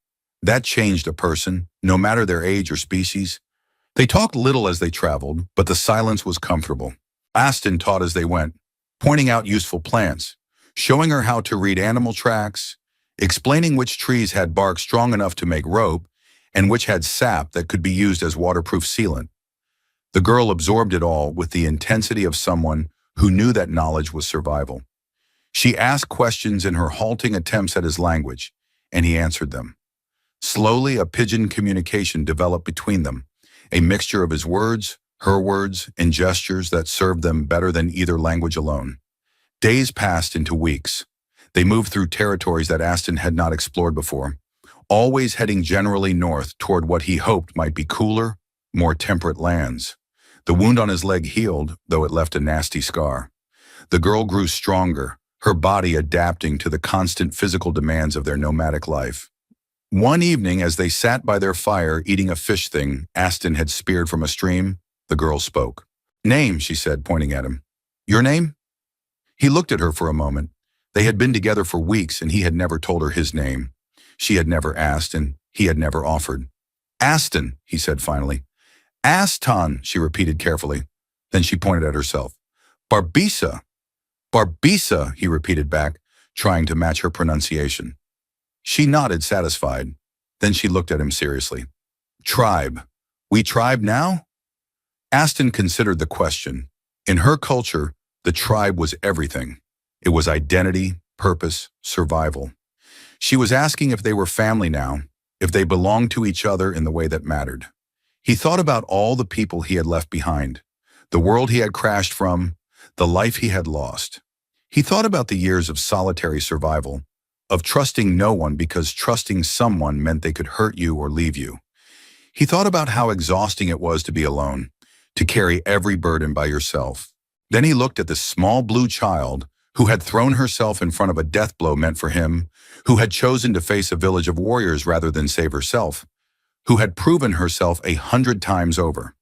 That changed a person, no matter their age or species. They talked little as they traveled, but the silence was comfortable. Aston taught as they went, pointing out useful plants, showing her how to read animal tracks, explaining which trees had bark strong enough to make rope and which had sap that could be used as waterproof sealant. The girl absorbed it all with the intensity of someone who knew that knowledge was survival. She asked questions in her halting attempts at his language, and he answered them. Slowly, a pigeon communication developed between them, a mixture of his words, her words, and gestures that served them better than either language alone. Days passed into weeks. They moved through territories that Aston had not explored before, always heading generally north toward what he hoped might be cooler, more temperate lands. The wound on his leg healed, though it left a nasty scar. The girl grew stronger, her body adapting to the constant physical demands of their nomadic life. One evening, as they sat by their fire eating a fish thing Aston had speared from a stream, the girl spoke. "Name," she said, pointing at him. "Your name?" He looked at her for a moment. They had been together for weeks, and he had never told her his name. She had never asked, and he had never offered. "Aston," he said finally. "Aston," she repeated carefully. Then she pointed at herself. "Barbisa." "Barbisa," he repeated back, trying to match her pronunciation. She nodded, satisfied. Then she looked at him seriously. "Tribe. We tribe now?" Aston considered the question. In her culture, the tribe was everything. It was identity, purpose, survival. She was asking if they were family now, if they belonged to each other in the way that mattered. He thought about all the people he had left behind, the world he had crashed from, the life he had lost. He thought about the years of solitary survival, of trusting no one because trusting someone meant they could hurt you or leave you. He thought about how exhausting it was to be alone, to carry every burden by yourself. Then he looked at the small blue child who had thrown herself in front of a death blow meant for him, who had chosen to face a village of warriors rather than save herself, who had proven herself 100 times over.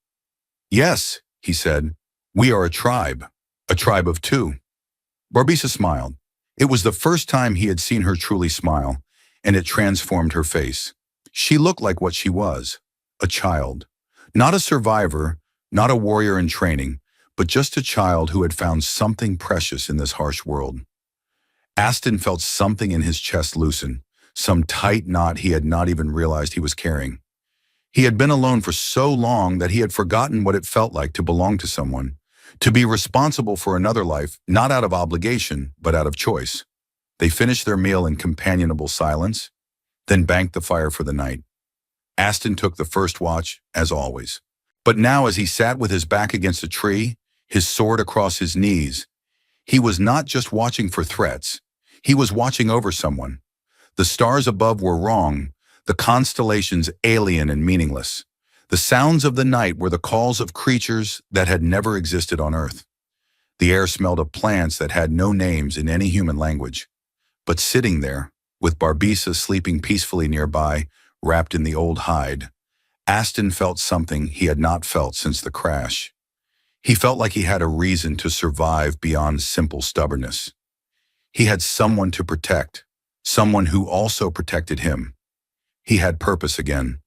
"Yes," he said, "we are a tribe of two." Barbisa smiled. It was the first time he had seen her truly smile, and it transformed her face. She looked like what she was, a child. Not a survivor, not a warrior in training, but just a child who had found something precious in this harsh world. Aston felt something in his chest loosen, some tight knot he had not even realized he was carrying. He had been alone for so long that he had forgotten what it felt like to belong to someone, to be responsible for another life, not out of obligation, but out of choice. They finished their meal in companionable silence, then banked the fire for the night. Aston took the first watch, as always. But now as he sat with his back against a tree, his sword across his knees, he was not just watching for threats, he was watching over someone. The stars above were wrong, the constellations alien and meaningless. The sounds of the night were the calls of creatures that had never existed on Earth. The air smelled of plants that had no names in any human language. But sitting there, with Barbisa sleeping peacefully nearby, wrapped in the old hide, Aston felt something he had not felt since the crash. He felt like he had a reason to survive beyond simple stubbornness. He had someone to protect, someone who also protected him. He had purpose again.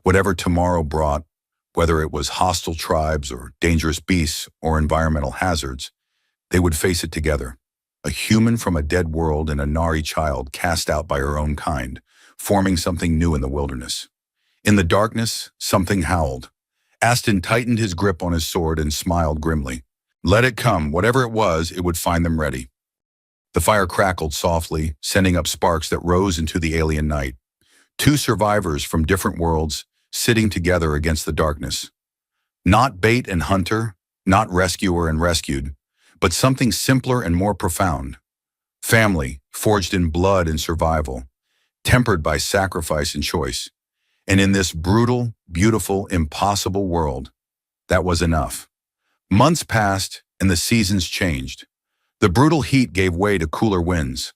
Whatever tomorrow brought, whether it was hostile tribes or dangerous beasts or environmental hazards, they would face it together. A human from a dead world and a Nari child cast out by her own kind, forming something new in the wilderness. In the darkness, something howled. Aston tightened his grip on his sword and smiled grimly. Let it come, whatever it was, it would find them ready. The fire crackled softly, sending up sparks that rose into the alien night. Two survivors from different worlds sitting together against the darkness. Not bait and hunter, not rescuer and rescued, but something simpler and more profound. Family, forged in blood and survival, tempered by sacrifice and choice. And in this brutal, beautiful, impossible world, that was enough. Months passed and the seasons changed. The brutal heat gave way to cooler winds.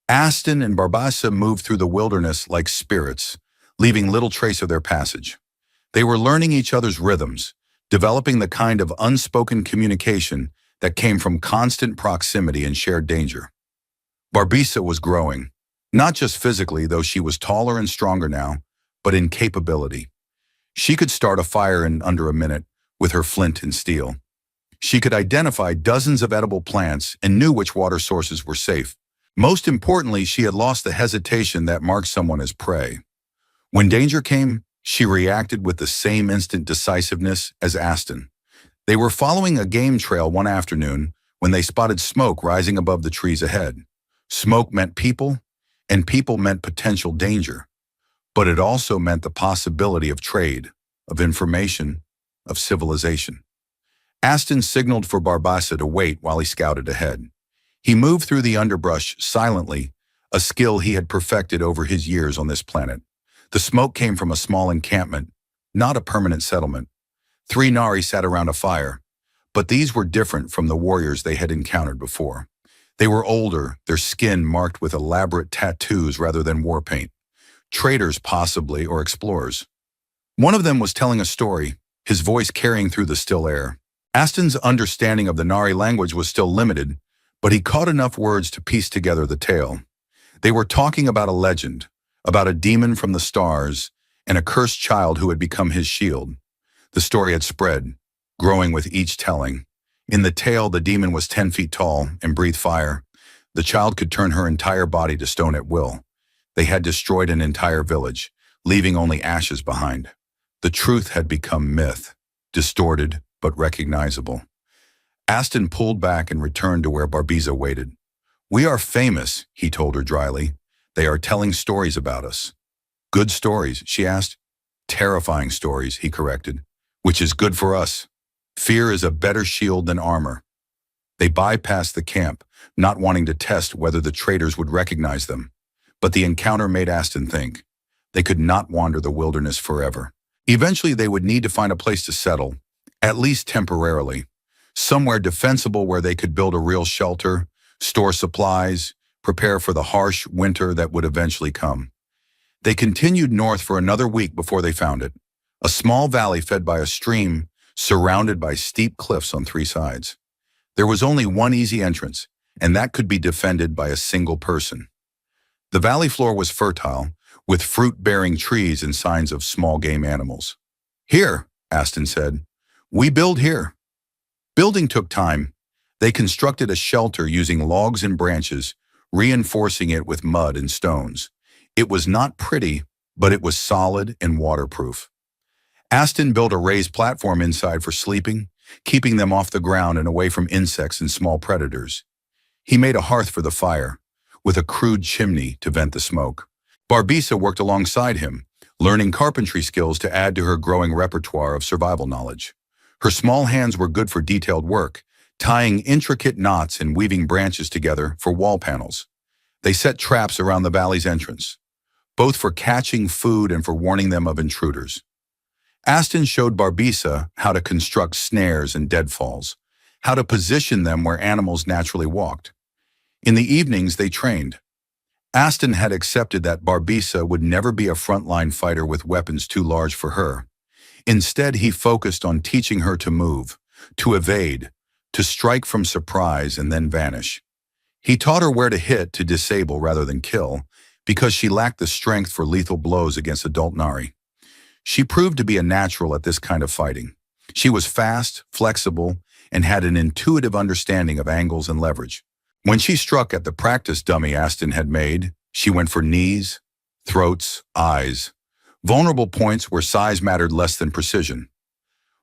Aston and Barbasa moved through the wilderness like spirits, leaving little trace of their passage. They were learning each other's rhythms, developing the kind of unspoken communication that came from constant proximity and shared danger. Barbisa was growing, not just physically, though she was taller and stronger now, but in capability. She could start a fire in under a minute with her flint and steel. She could identify dozens of edible plants and knew which water sources were safe. Most importantly, she had lost the hesitation that marked someone as prey. When danger came, she reacted with the same instant decisiveness as Aston. They were following a game trail one afternoon when they spotted smoke rising above the trees ahead. Smoke meant people, and people meant potential danger. But it also meant the possibility of trade, of information, of civilization. Aston signaled for Barbasa to wait while he scouted ahead. He moved through the underbrush silently, a skill he had perfected over his years on this planet. The smoke came from a small encampment, not a permanent settlement. 3 Nari sat around a fire, but these were different from the warriors they had encountered before. They were older, their skin marked with elaborate tattoos rather than war paint. Traders possibly, or explorers. One of them was telling a story, his voice carrying through the still air. Aston's understanding of the Nari language was still limited, but he caught enough words to piece together the tale. They were talking about a legend, about a demon from the stars, and a cursed child who had become his shield. The story had spread, growing with each telling. In the tale, the demon was 10 feet tall and breathed fire. The child could turn her entire body to stone at will. They had destroyed an entire village, leaving only ashes behind. The truth had become myth, distorted but recognizable. Aston pulled back and returned to where Barbiza waited. "We are famous," he told her dryly. "They are telling stories about us." "Good stories?" she asked. "Terrifying stories," he corrected. "Which is good for us. Fear is a better shield than armor." They bypassed the camp, not wanting to test whether the traders would recognize them. But the encounter made Aston think. They could not wander the wilderness forever. Eventually they would need to find a place to settle, at least temporarily. Somewhere defensible where they could build a real shelter, store supplies, prepare for the harsh winter that would eventually come. They continued north for another week before they found it. A small valley fed by a stream, surrounded by steep cliffs on three sides. There was only one easy entrance, and that could be defended by a single person. The valley floor was fertile, with fruit-bearing trees and signs of small game animals. "Here," Aston said. "We build here." Building took time. They constructed a shelter using logs and branches, reinforcing it with mud and stones. It was not pretty, but it was solid and waterproof. Aston built a raised platform inside for sleeping, keeping them off the ground and away from insects and small predators. He made a hearth for the fire, with a crude chimney to vent the smoke. Barbiza worked alongside him, learning carpentry skills to add to her growing repertoire of survival knowledge. Her small hands were good for detailed work, tying intricate knots and weaving branches together for wall panels. They set traps around the valley's entrance, both for catching food and for warning them of intruders. Aston showed Barbiza how to construct snares and deadfalls, how to position them where animals naturally walked. In the evenings, they trained. Aston had accepted that Barbiza would never be a frontline fighter with weapons too large for her. Instead, he focused on teaching her to move, to evade, to strike from surprise and then vanish. He taught her where to hit to disable rather than kill, because she lacked the strength for lethal blows against adult Nari. She proved to be a natural at this kind of fighting. She was fast, flexible, and had an intuitive understanding of angles and leverage. When she struck at the practice dummy Aston had made, she went for knees, throats, eyes, vulnerable points where size mattered less than precision.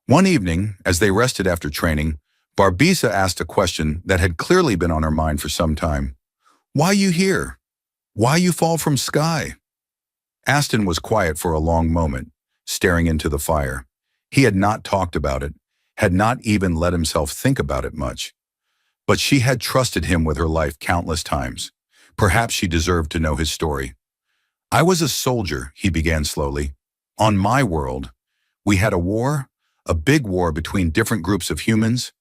One evening, as they rested after training, Barbiza asked a question that had clearly been on her mind for some time. "Why you here? Why you fall from sky?" Aston was quiet for a long moment, staring into the fire. He had not talked about it, had not even let himself think about it much. But she had trusted him with her life countless times. Perhaps she deserved to know his story. "I was a soldier," he began slowly. "On my world, we had a war, a big war between different groups of humans.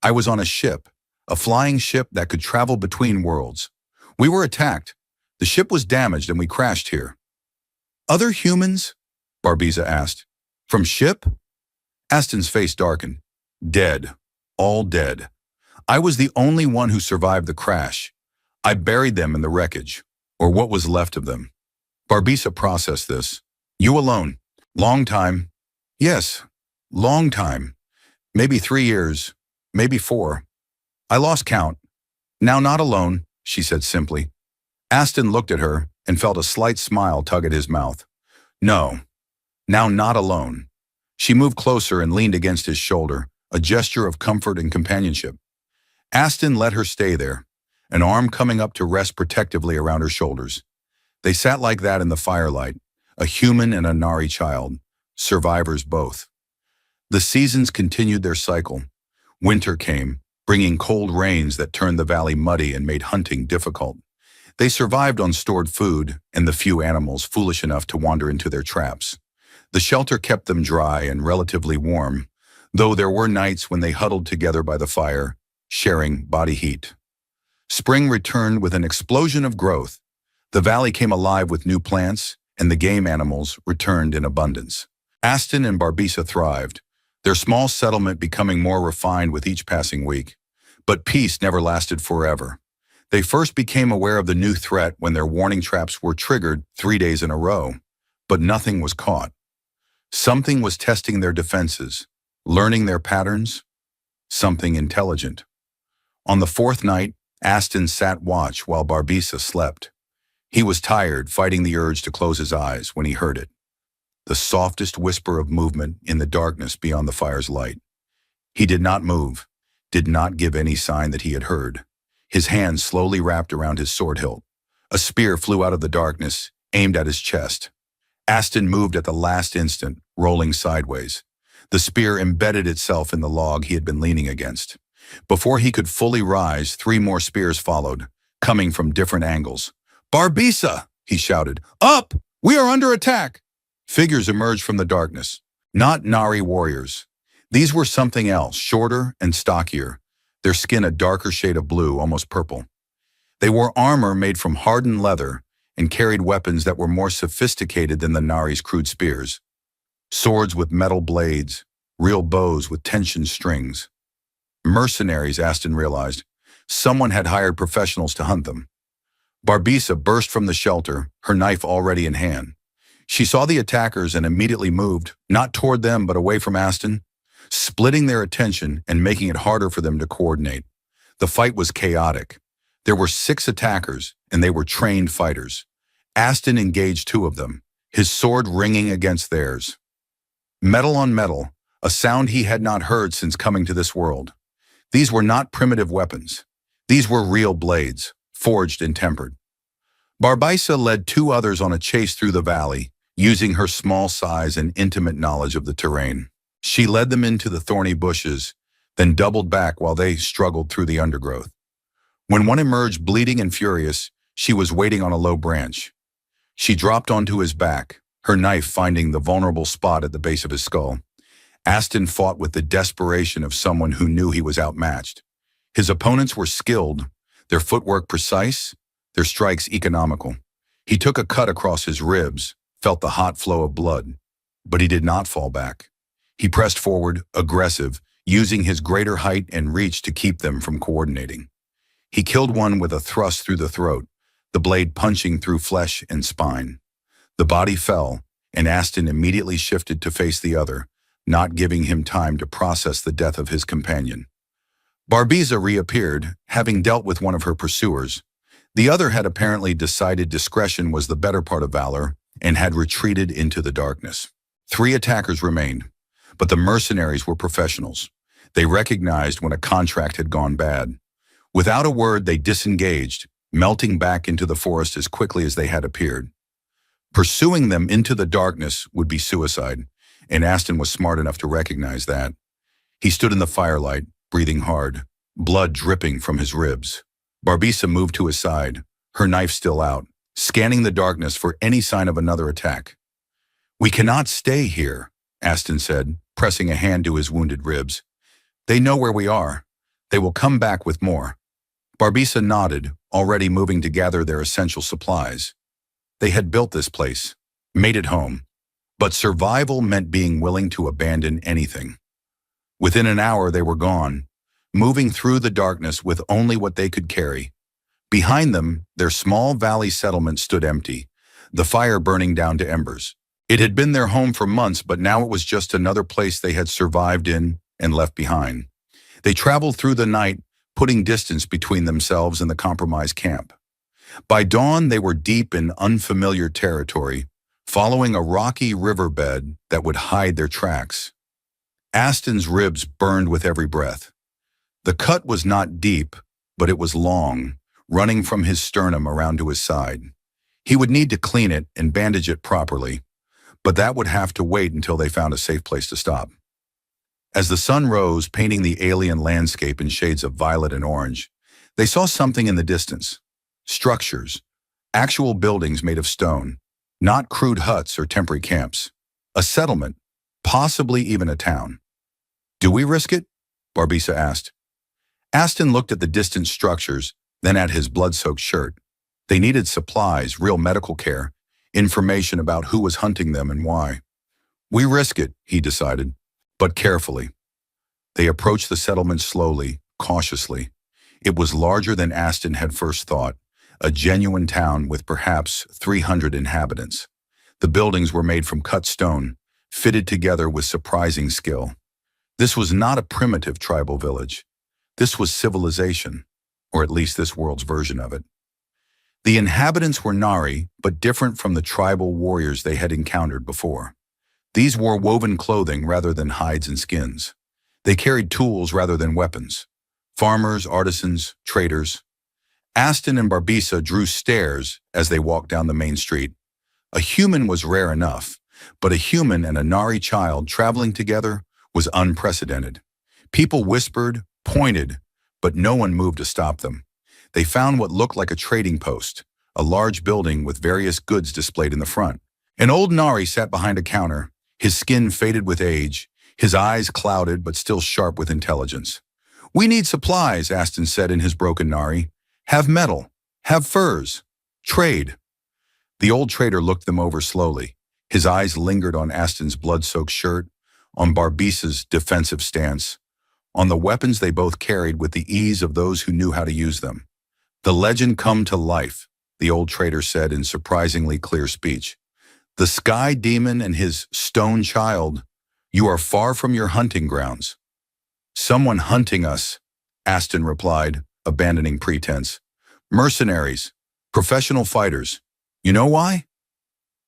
I was on a ship, a flying ship that could travel between worlds. We were attacked. The ship was damaged and we crashed here." "Other humans?" Barbiza asked. "From ship?" Aston's face darkened. "Dead. All dead. I was the only one who survived the crash. I buried them in the wreckage, or what was left of them." Barbiza processed this. "You alone? Long time?" "Yes, long time. Maybe 3 years, maybe 4. I lost count. Now not alone," she said simply. Aston looked at her and felt a slight smile tug at his mouth. "No, now not alone." She moved closer and leaned against his shoulder, a gesture of comfort and companionship. Aston let her stay there, an arm coming up to rest protectively around her shoulders. They sat like that in the firelight, a human and a Nari child, survivors both. The seasons continued their cycle. Winter came, bringing cold rains that turned the valley muddy and made hunting difficult. They survived on stored food and the few animals foolish enough to wander into their traps. The shelter kept them dry and relatively warm, though there were nights when they huddled together by the fire, sharing body heat. Spring returned with an explosion of growth. The valley came alive with new plants, and the game animals returned in abundance. Aston and Barbiza thrived, their small settlement becoming more refined with each passing week. But peace never lasted forever. They first became aware of the new threat when their warning traps were triggered 3 days in a row, but nothing was caught. Something was testing their defenses, learning their patterns, something intelligent. On the 4th night, Aston sat watch while Barbiza slept. He was tired, fighting the urge to close his eyes when he heard it. The softest whisper of movement in the darkness beyond the fire's light. He did not move, did not give any sign that he had heard. His hand slowly wrapped around his sword hilt. A spear flew out of the darkness, aimed at his chest. Aston moved at the last instant, rolling sideways. The spear embedded itself in the log he had been leaning against. Before he could fully rise, 3 more spears followed, coming from different angles. "Barbisa!" he shouted. "Up! We are under attack!" Figures emerged from the darkness. Not Nari warriors. These were something else, shorter and stockier, their skin a darker shade of blue, almost purple. They wore armor made from hardened leather and carried weapons that were more sophisticated than the Nari's crude spears. Swords with metal blades, real bows with tensioned strings. Mercenaries, Aston realized. Someone had hired professionals to hunt them. Barbisa burst from the shelter, her knife already in hand. She saw the attackers and immediately moved, not toward them but away from Aston, splitting their attention and making it harder for them to coordinate. The fight was chaotic. There were 6 attackers, and they were trained fighters. Aston engaged 2 of them, his sword ringing against theirs. Metal on metal, a sound he had not heard since coming to this world. These were not primitive weapons. These were real blades, forged and tempered. Barbisa led 2 others on a chase through the valley, using her small size and intimate knowledge of the terrain. She led them into the thorny bushes, then doubled back while they struggled through the undergrowth. When one emerged bleeding and furious, she was waiting on a low branch. She dropped onto his back, her knife finding the vulnerable spot at the base of his skull. Aston fought with the desperation of someone who knew he was outmatched. His opponents were skilled, their footwork precise, their strikes economical. He took a cut across his ribs, felt the hot flow of blood, but he did not fall back. He pressed forward, aggressive, using his greater height and reach to keep them from coordinating. He killed one with a thrust through the throat, the blade punching through flesh and spine. The body fell, and Aston immediately shifted to face the other, not giving him time to process the death of his companion. Barbisa reappeared, having dealt with one of her pursuers. The other had apparently decided discretion was the better part of valor and had retreated into the darkness. 3 attackers remained, but the mercenaries were professionals. They recognized when a contract had gone bad. Without a word, they disengaged, melting back into the forest as quickly as they had appeared. Pursuing them into the darkness would be suicide, and Aston was smart enough to recognize that. He stood in the firelight, breathing hard, blood dripping from his ribs. Barbisa moved to his side, her knife still out, scanning the darkness for any sign of another attack. "We cannot stay here," Aston said, pressing a hand to his wounded ribs. "They know where we are. They will come back with more." Barbisa nodded, already moving to gather their essential supplies. They had built this place, made it home, but survival meant being willing to abandon anything. Within an hour they were gone, moving through the darkness with only what they could carry. Behind them, their small valley settlement stood empty, the fire burning down to embers. It had been their home for months, but now it was just another place they had survived in and left behind. They traveled through the night, putting distance between themselves and the compromised camp. By dawn, they were deep in unfamiliar territory, following a rocky riverbed that would hide their tracks. Aston's ribs burned with every breath. The cut was not deep, but it was long, running from his sternum around to his side. He would need to clean it and bandage it properly, but that would have to wait until they found a safe place to stop. As the sun rose, painting the alien landscape in shades of violet and orange, they saw something in the distance. Structures, actual buildings made of stone, not crude huts or temporary camps. A settlement, possibly even a town. "Do we risk it?" Barbisa asked. Aston looked at the distant structures, then at his blood-soaked shirt. They needed supplies, real medical care, information about who was hunting them and why. "We risk it," he decided, but carefully. They approached the settlement slowly, cautiously. It was larger than Aston had first thought, a genuine town with perhaps 300 inhabitants. The buildings were made from cut stone, fitted together with surprising skill. This was not a primitive tribal village. This was civilization, or at least this world's version of it. The inhabitants were Nari, but different from the tribal warriors they had encountered before. These wore woven clothing rather than hides and skins. They carried tools rather than weapons. Farmers, artisans, traders. Aston and Barbisa drew stares as they walked down the main street. A human was rare enough, but a human and a Nari child traveling together was unprecedented. People whispered, pointed, but no one moved to stop them. They found what looked like a trading post, a large building with various goods displayed in the front. An old Nari sat behind a counter, his skin faded with age, his eyes clouded but still sharp with intelligence. "We need supplies," Aston said in his broken Nari. "Have metal. Have furs. Trade." The old trader looked them over slowly. His eyes lingered on Aston's blood-soaked shirt, on Barbisa's defensive stance, on the weapons they both carried with the ease of those who knew how to use them. "The legend come to life," the old trader said in surprisingly clear speech. "The sky demon and his stone child, you are far from your hunting grounds." "Someone hunting us," Aston replied, abandoning pretense. "Mercenaries, professional fighters. You know why?"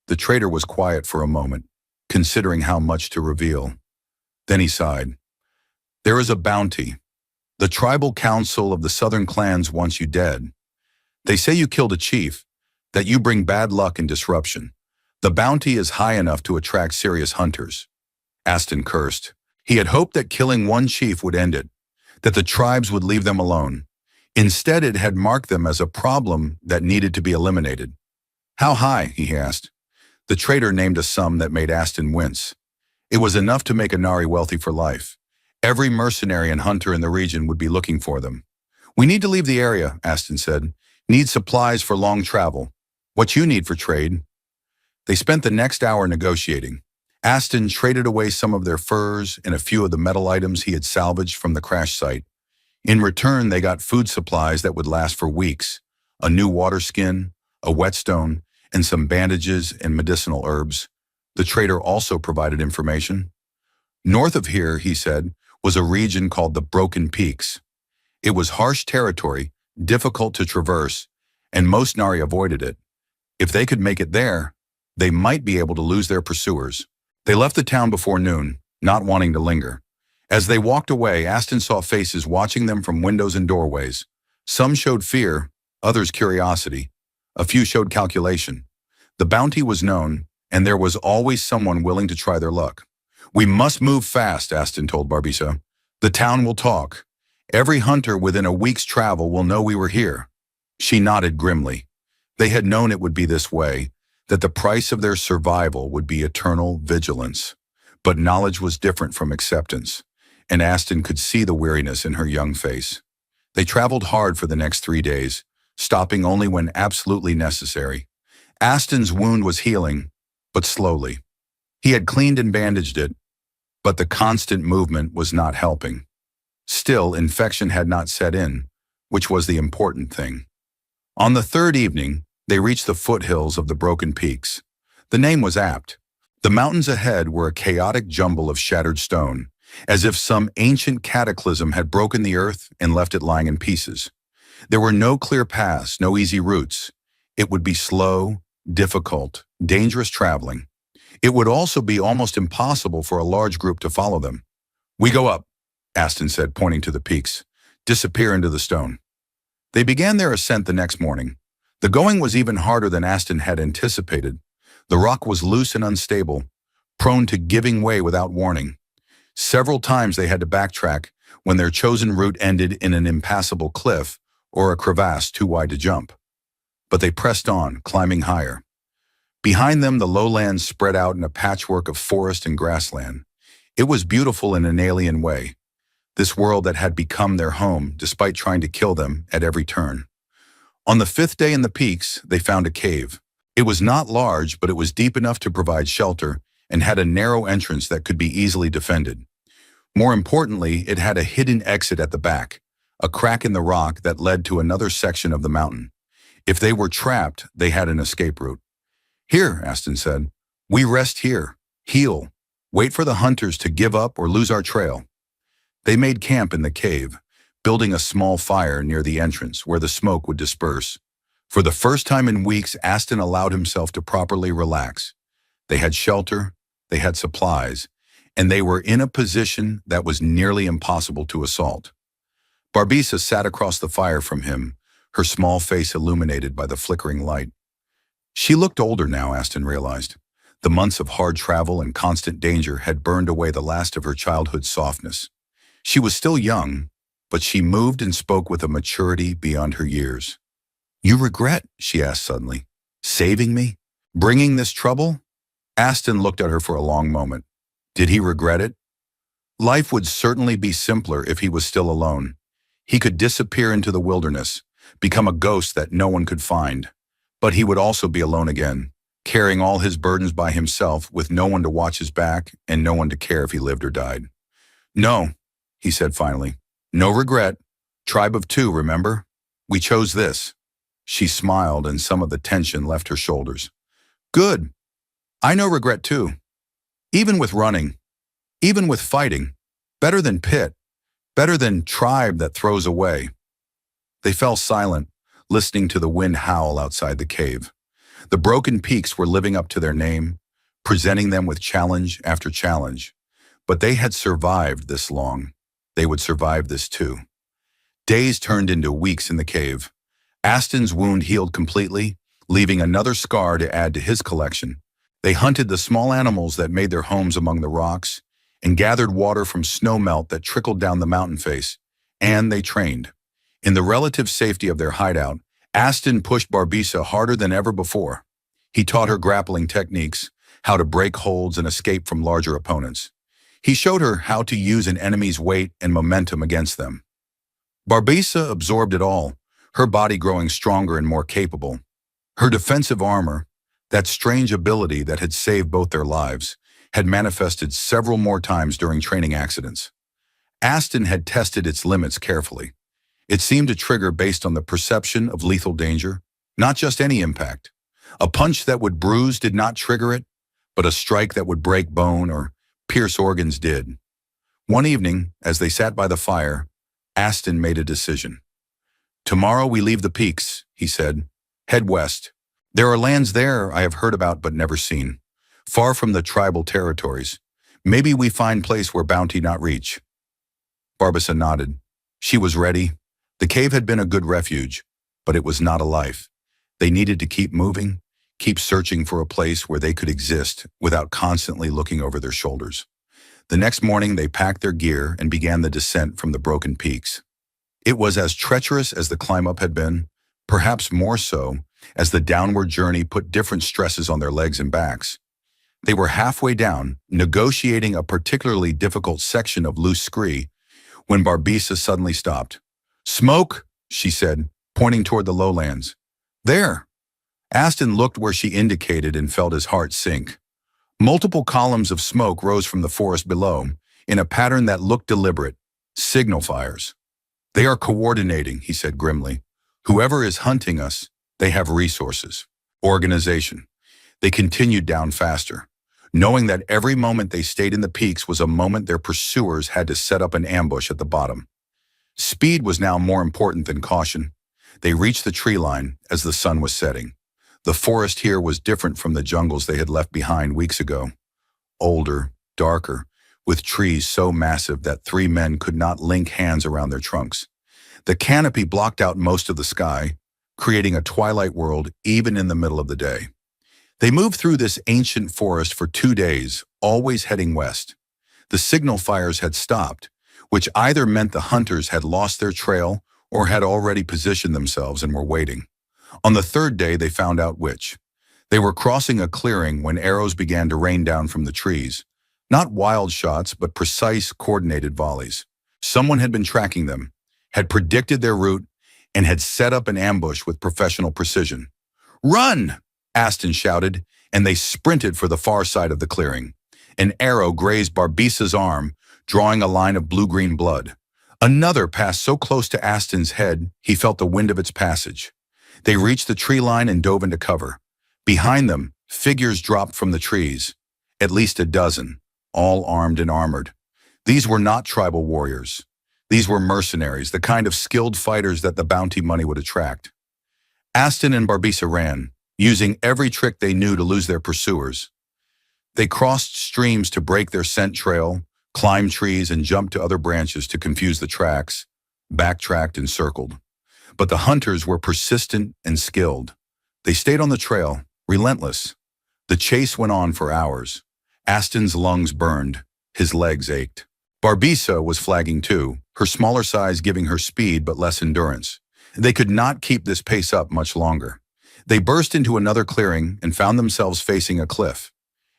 The trader was quiet for a moment, considering how much to reveal. Then he sighed. "There is a bounty. The tribal council of the southern clans wants you dead. They say you killed a chief, that you bring bad luck and disruption. The bounty is high enough to attract serious hunters." Aston cursed. He had hoped that killing one chief would end it, that the tribes would leave them alone. Instead, it had marked them as a problem that needed to be eliminated. "How high?" he asked. The trader named a sum that made Aston wince. It was enough to make a Nari wealthy for life. Every mercenary and hunter in the region would be looking for them. "We need to leave the area," Aston said. "Need supplies for long travel. What you need for trade." They spent the next hour negotiating. Aston traded away some of their furs and a few of the metal items he had salvaged from the crash site. In return, they got food supplies that would last for weeks, a new water skin, a whetstone, and some bandages and medicinal herbs. The trader also provided information. North of here, he said, was a region called the Broken Peaks. It was harsh territory, difficult to traverse, and most Nari avoided it. If they could make it there, they might be able to lose their pursuers. They left the town before noon, not wanting to linger. As they walked away, Aston saw faces watching them from windows and doorways. Some showed fear, others curiosity. A few showed calculation. The bounty was known, and there was always someone willing to try their luck. "We must move fast," Aston told Barbisa. "The town will talk. Every hunter within a week's travel will know we were here." She nodded grimly. They had known it would be this way, that the price of their survival would be eternal vigilance. But knowledge was different from acceptance, and Aston could see the weariness in her young face. They traveled hard for the next 3 days, stopping only when absolutely necessary. Aston's wound was healing, but slowly. He had cleaned and bandaged it, but the constant movement was not helping. Still, infection had not set in, which was the important thing. On the third evening, they reached the foothills of the Broken Peaks. The name was apt. The mountains ahead were a chaotic jumble of shattered stone, as if some ancient cataclysm had broken the earth and left it lying in pieces. There were no clear paths, no easy routes. It would be slow, difficult, dangerous traveling. It would also be almost impossible for a large group to follow them. "We go up," Aston said, pointing to the peaks. "Disappear into the stone." They began their ascent the next morning. The going was even harder than Aston had anticipated. The rock was loose and unstable, prone to giving way without warning. Several times they had to backtrack when their chosen route ended in an impassable cliff or a crevasse too wide to jump. But they pressed on, climbing higher. Behind them, the lowlands spread out in a patchwork of forest and grassland. It was beautiful in an alien way, this world that had become their home despite trying to kill them at every turn. On the 5th day in the peaks, they found a cave. It was not large, but it was deep enough to provide shelter and had a narrow entrance that could be easily defended. More importantly, it had a hidden exit at the back, a crack in the rock that led to another section of the mountain. If they were trapped, they had an escape route. "Here," Aston said, "we rest here, heal, wait for the hunters to give up or lose our trail." They made camp in the cave, building a small fire near the entrance where the smoke would disperse. For the first time in weeks, Aston allowed himself to properly relax. They had shelter, they had supplies, and they were in a position that was nearly impossible to assault. Barbisa sat across the fire from him, her small face illuminated by the flickering light. She looked older now, Aston realized. The months of hard travel and constant danger had burned away the last of her childhood's softness. She was still young, but she moved and spoke with a maturity beyond her years. "You regret," she asked suddenly, "saving me? Bringing this trouble?" Aston looked at her for a long moment. Did he regret it? Life would certainly be simpler if he was still alone. He could disappear into the wilderness, become a ghost that no one could find. But he would also be alone again, carrying all his burdens by himself with no one to watch his back and no one to care if he lived or died. "No," he said finally. "No regret. Tribe of two, remember? We chose this." She smiled and some of the tension left her shoulders. "Good. I know regret too. Even with running. Even with fighting. Better than pit. Better than tribe that throws away." They fell silent, listening to the wind howl outside the cave. The broken peaks were living up to their name, presenting them with challenge after challenge. But they had survived this long. They would survive this too. Days turned into weeks in the cave. Aston's wound healed completely, leaving another scar to add to his collection. They hunted the small animals that made their homes among the rocks and gathered water from snowmelt that trickled down the mountain face, and they trained. In the relative safety of their hideout, Aston pushed Barbisa harder than ever before. He taught her grappling techniques, how to break holds and escape from larger opponents. He showed her how to use an enemy's weight and momentum against them. Barbisa absorbed it all, her body growing stronger and more capable. Her defensive armor, that strange ability that had saved both their lives, had manifested several more times during training accidents. Aston had tested its limits carefully. It seemed to trigger based on the perception of lethal danger, not just any impact. A punch that would bruise did not trigger it, but a strike that would break bone or pierce organs did. One evening, as they sat by the fire, Aston made a decision. "Tomorrow we leave the peaks," he said. "Head west. There are lands there I have heard about but never seen, far from the tribal territories. Maybe we find place where bounty not reach." Barbisa nodded. She was ready. The cave had been a good refuge, but it was not a life. They needed to keep moving, keep searching for a place where they could exist without constantly looking over their shoulders. The next morning they packed their gear and began the descent from the broken peaks. It was as treacherous as the climb up had been, perhaps more so, as the downward journey put different stresses on their legs and backs. They were halfway down, negotiating a particularly difficult section of loose scree, when Barbisa suddenly stopped. "Smoke," she said, pointing toward the lowlands. "There." Aston looked where she indicated and felt his heart sink. Multiple columns of smoke rose from the forest below, in a pattern that looked deliberate. Signal fires. "They are coordinating," he said grimly. "Whoever is hunting us, they have resources. Organization." They continued down faster, knowing that every moment they stayed in the peaks was a moment their pursuers had to set up an ambush at the bottom. Speed was now more important than caution. They reached the tree line as the sun was setting. The forest here was different from the jungles they had left behind weeks ago. Older, darker, with trees so massive that three men could not link hands around their trunks. The canopy blocked out most of the sky, creating a twilight world even in the middle of the day. They moved through this ancient forest for 2 days, always heading west. The signal fires had stopped, which either meant the hunters had lost their trail or had already positioned themselves and were waiting. On the third day, they found out which. They were crossing a clearing when arrows began to rain down from the trees. Not wild shots, but precise, coordinated volleys. Someone had been tracking them, had predicted their route, and had set up an ambush with professional precision. "Run!" Aston shouted, and they sprinted for the far side of the clearing. An arrow grazed Barbisa's arm, drawing a line of blue-green blood. Another passed so close to Aston's head, he felt the wind of its passage. They reached the tree line and dove into cover. Behind them, figures dropped from the trees. At least a dozen, all armed and armored. These were not tribal warriors. These were mercenaries, the kind of skilled fighters that the bounty money would attract. Aston and Barbisa ran, using every trick they knew to lose their pursuers. They crossed streams to break their scent trail, climbed trees, and jumped to other branches to confuse the tracks. backtracked and circled. But the hunters were persistent and skilled. They stayed on the trail, relentless. The chase went on for hours. Aston's lungs burned. His legs ached. Barbisa was flagging too, her smaller size giving her speed but less endurance. They could not keep this pace up much longer. They burst into another clearing and found themselves facing a cliff.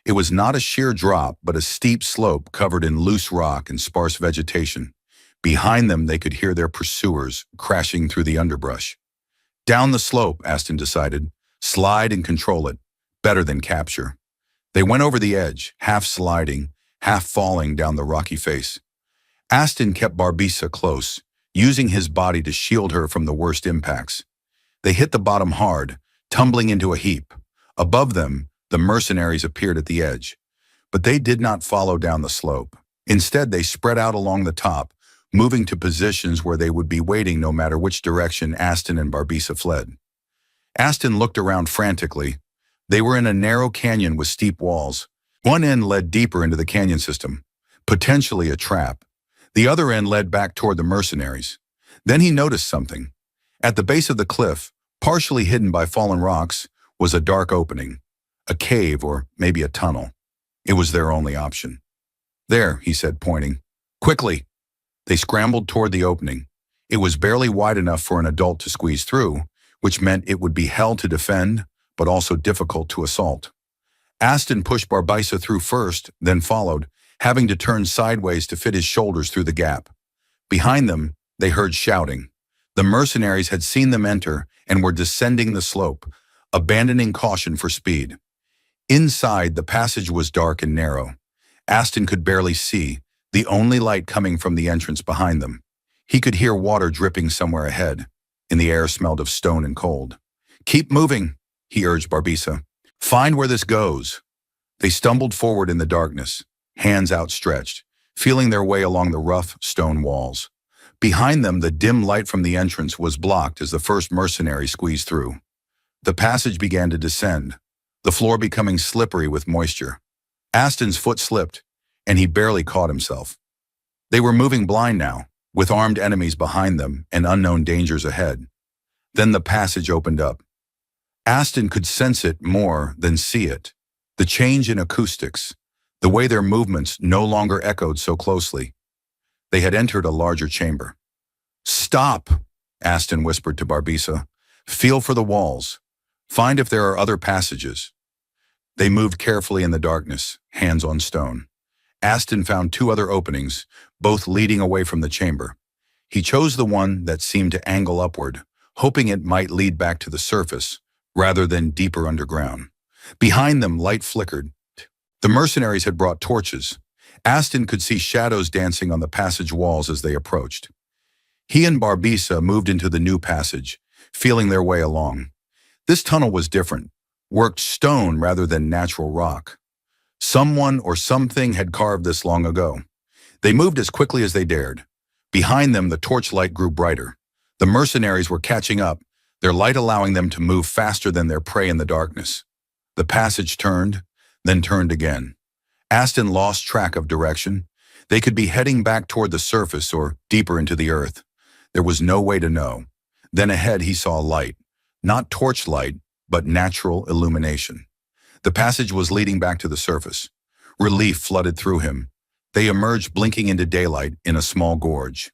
It was not a sheer drop, but a steep slope covered in loose rock and sparse vegetation. Behind them, they could hear their pursuers crashing through the underbrush. Down the slope, Aston decided. Slide and control it. Better than capture. They went over the edge, half sliding, half falling down the rocky face. Aston kept Barbisa close, using his body to shield her from the worst impacts. They hit the bottom hard, tumbling into a heap. Above them, the mercenaries appeared at the edge. But they did not follow down the slope. Instead, they spread out along the top, moving to positions where they would be waiting no matter which direction Aston and Barbisa fled. Aston looked around frantically. They were in a narrow canyon with steep walls. One end led deeper into the canyon system, potentially a trap. The other end led back toward the mercenaries. Then he noticed something. At the base of the cliff, partially hidden by fallen rocks, was a dark opening. A cave or maybe a tunnel. It was their only option. There, he said, pointing. Quickly! They scrambled toward the opening. It was barely wide enough for an adult to squeeze through, which meant it would be hell to defend, but also difficult to assault. Aston pushed Barbisa through first, then followed, having to turn sideways to fit his shoulders through the gap. Behind them, they heard shouting. The mercenaries had seen them enter and were descending the slope, abandoning caution for speed. Inside, the passage was dark and narrow. Aston could barely see, the only light coming from the entrance behind them. He could hear water dripping somewhere ahead, and the air smelled of stone and cold. Keep moving, he urged Barbisa. Find where this goes. They stumbled forward in the darkness, hands outstretched, feeling their way along the rough stone walls. Behind them, the dim light from the entrance was blocked as the first mercenary squeezed through. The passage began to descend, the floor becoming slippery with moisture. Aston's foot slipped, and he barely caught himself. They were moving blind now, with armed enemies behind them and unknown dangers ahead. Then the passage opened up. Aston could sense it more than see it. The change in acoustics, the way their movements no longer echoed so closely. They had entered a larger chamber. Stop, Aston whispered to Barbisa. Feel for the walls. Find if there are other passages. They moved carefully in the darkness, hands on stone. Aston found two other openings, both leading away from the chamber. He chose the one that seemed to angle upward, hoping it might lead back to the surface, rather than deeper underground. Behind them, light flickered. The mercenaries had brought torches. Aston could see shadows dancing on the passage walls as they approached. He and Barbisa moved into the new passage, feeling their way along. This tunnel was different, worked stone rather than natural rock. Someone or something had carved this long ago. They moved as quickly as they dared. Behind them, the torchlight grew brighter. The mercenaries were catching up, their light allowing them to move faster than their prey in the darkness. The passage turned, then turned again. Aston lost track of direction. They could be heading back toward the surface or deeper into the earth. There was no way to know. Then ahead he saw light. Not torchlight, but natural illumination. The passage was leading back to the surface. Relief flooded through him. They emerged blinking into daylight in a small gorge.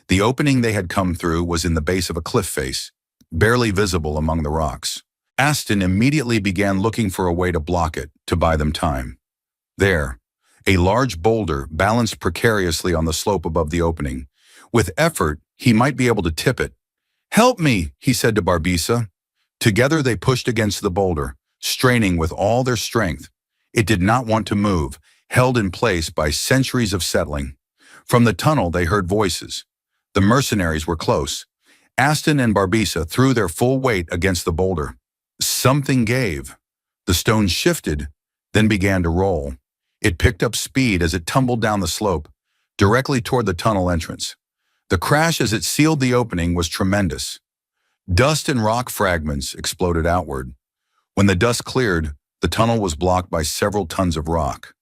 The opening they had come through was in the base of a cliff face, barely visible among the rocks. Aston immediately began looking for a way to block it, to buy them time. There, a large boulder balanced precariously on the slope above the opening. With effort, he might be able to tip it. "Help me," he said to Barbisa. Together they pushed against the boulder, straining with all their strength. It did not want to move, held in place by centuries of settling. From the tunnel they heard voices. The mercenaries were close. Aston and Barbisa threw their full weight against the boulder. Something gave. The stone shifted, then began to roll. It picked up speed as it tumbled down the slope, directly toward the tunnel entrance. The crash as it sealed the opening was tremendous. Dust and rock fragments exploded outward. When the dust cleared, the tunnel was blocked by several tons of rock.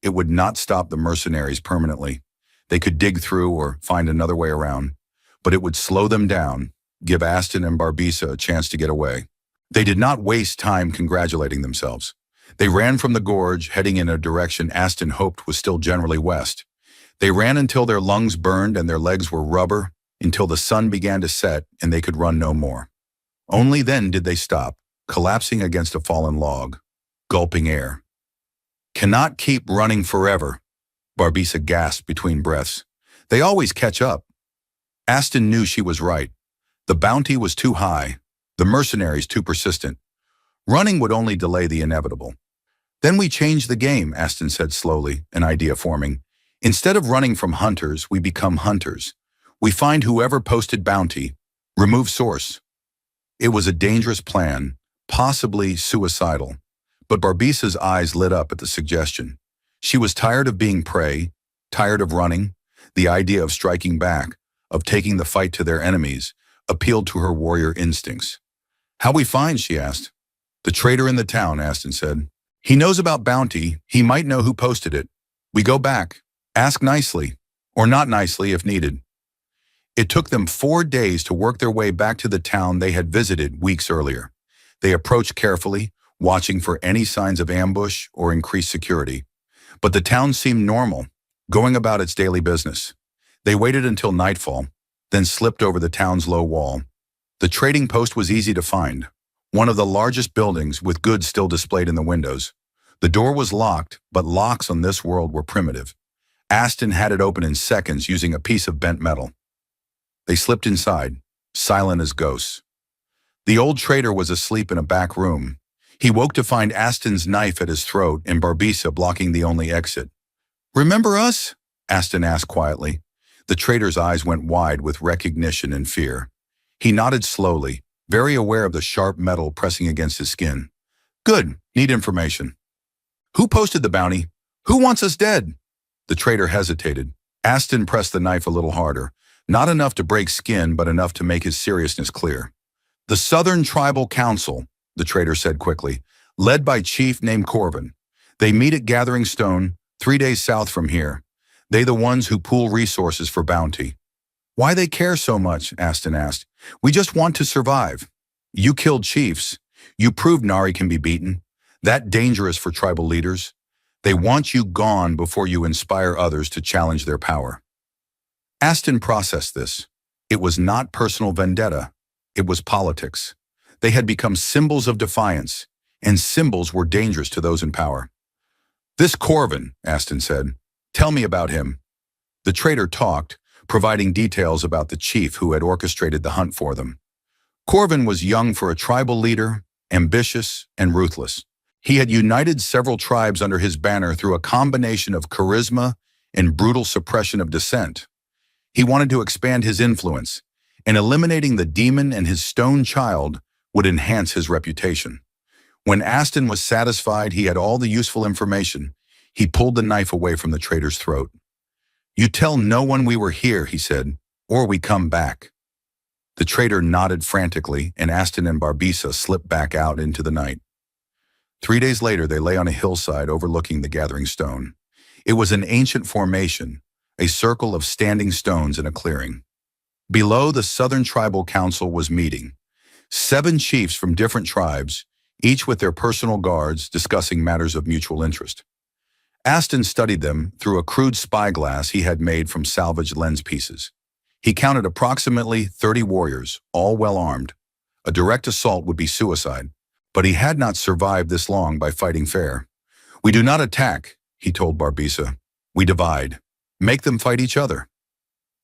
It would not stop the mercenaries permanently. They could dig through or find another way around. but it would slow them down, give Aston and Barbisa a chance to get away. They did not waste time congratulating themselves. They ran from the gorge, heading in a direction Aston hoped was still generally west. They ran until their lungs burned and their legs were rubber, until the sun began to set and they could run no more. Only then did they stop, collapsing against a fallen log, gulping air. "Cannot keep running forever," Barbisa gasped between breaths. "They always catch up." Aston knew she was right. The bounty was too high, the mercenaries too persistent. Running would only delay the inevitable. "Then we change the game," Aston said slowly, an idea forming. "Instead of running from hunters, we become hunters. We find whoever posted bounty, remove source." It was a dangerous plan, possibly suicidal, but Barbisa's eyes lit up at the suggestion. She was tired of being prey, tired of running. The idea of striking back, of taking the fight to their enemies, appealed to her warrior instincts. "How we find?" she asked. "The traitor in the town," Aston said. "He knows about bounty. He might know who posted it. We go back, ask nicely, or not nicely if needed." It took them 4 days to work their way back to the town they had visited weeks earlier. They approached carefully, watching for any signs of ambush or increased security. But the town seemed normal, going about its daily business. They waited until nightfall, then slipped over the town's low wall. The trading post was easy to find, one of the largest buildings with goods still displayed in the windows. The door was locked, but locks on this world were primitive. Aston had it open in seconds using a piece of bent metal. They slipped inside, silent as ghosts. The old trader was asleep in a back room. He woke to find Aston's knife at his throat and Barbisa blocking the only exit. "Remember us?" Aston asked quietly. The trader's eyes went wide with recognition and fear. He nodded slowly, very aware of the sharp metal pressing against his skin. "Good, need information." "Who posted the bounty? Who wants us dead?" The trader hesitated. Aston pressed the knife a little harder, not enough to break skin, but enough to make his seriousness clear. "The Southern Tribal Council," the trader said quickly, "led by chief named Corvin. They meet at Gathering Stone, 3 days south from here. They the ones who pool resources for bounty." "Why they care so much?" Aston asked. "We just want to survive. You killed chiefs. You proved Nari can be beaten. That dangerous for tribal leaders. They want you gone before you inspire others to challenge their power." Aston processed this. It was not personal vendetta. It was politics. They had become symbols of defiance, and symbols were dangerous to those in power. "This Corvin," Aston said. "Tell me about him." The trader talked, providing details about the chief who had orchestrated the hunt for them. Corvin was young for a tribal leader, ambitious and ruthless. He had united several tribes under his banner through a combination of charisma and brutal suppression of dissent. He wanted to expand his influence, and eliminating the demon and his stone child would enhance his reputation. When Aston was satisfied he had all the useful information, he pulled the knife away from the trader's throat. "You tell no one we were here," he said, "or we come back." The trader nodded frantically, and Aston and Barbisa slipped back out into the night. 3 days later, they lay on a hillside overlooking the Gathering Stone. It was an ancient formation, a circle of standing stones in a clearing. Below, the Southern Tribal Council was meeting. 7 chiefs from different tribes, each with their personal guards, discussing matters of mutual interest. Aston studied them through a crude spyglass he had made from salvaged lens pieces. He counted approximately 30 warriors, all well armed. A direct assault would be suicide, but he had not survived this long by fighting fair. "We do not attack," he told Barbisa. "We divide. Make them fight each other."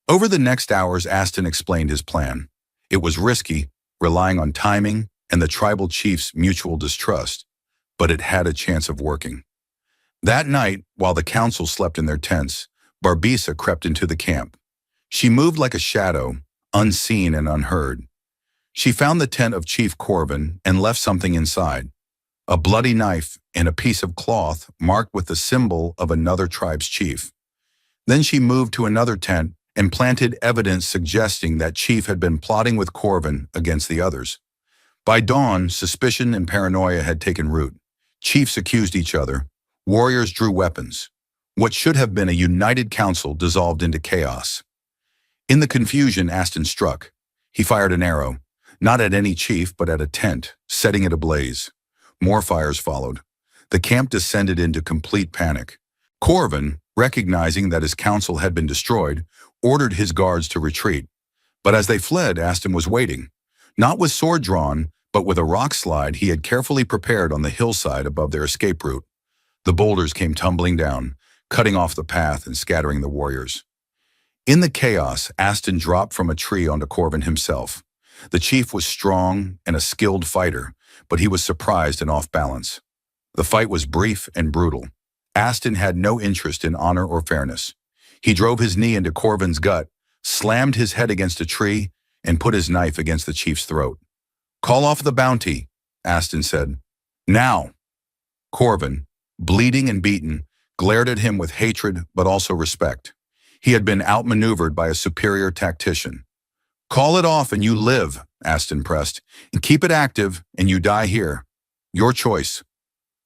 Over the next hours, Aston explained his plan. It was risky, relying on timing and the tribal chiefs' mutual distrust, but it had a chance of working. That night, while the council slept in their tents, Barbisa crept into the camp. She moved like a shadow, unseen and unheard. She found the tent of Chief Corvin and left something inside, a bloody knife and a piece of cloth marked with the symbol of another tribe's chief. Then she moved to another tent and planted evidence suggesting that Chief had been plotting with Corvin against the others. By dawn, suspicion and paranoia had taken root. Chiefs accused each other. Warriors drew weapons. What should have been a united council dissolved into chaos. In the confusion, Aston struck. He fired an arrow, not at any chief, but at a tent, setting it ablaze. More fires followed. The camp descended into complete panic. Corvin, recognizing that his council had been destroyed, ordered his guards to retreat. But as they fled, Aston was waiting. Not with sword drawn, but with a rock slide he had carefully prepared on the hillside above their escape route. The boulders came tumbling down, cutting off the path and scattering the warriors. In the chaos, Aston dropped from a tree onto Corvin himself. The chief was strong and a skilled fighter, but he was surprised and off balance. The fight was brief and brutal. Aston had no interest in honor or fairness. He drove his knee into Corvin's gut, slammed his head against a tree, and put his knife against the chief's throat. "Call off the bounty," Aston said. "Now." Corvin, bleeding and beaten, glared at him with hatred but also respect. He had been outmaneuvered by a superior tactician. "Call it off and you live," Aston pressed, "and keep it active and you die here. Your choice."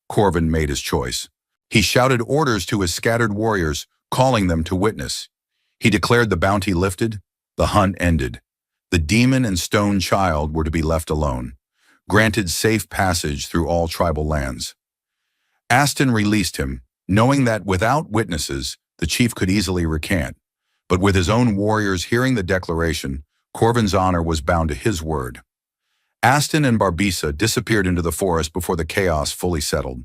Corvin made his choice. He shouted orders to his scattered warriors, calling them to witness. He declared the bounty lifted, the hunt ended. The demon and stone child were to be left alone, granted safe passage through all tribal lands. Aston released him, knowing that without witnesses, the chief could easily recant. But with his own warriors hearing the declaration, Corvin's honor was bound to his word. Aston and Barbisa disappeared into the forest before the chaos fully settled.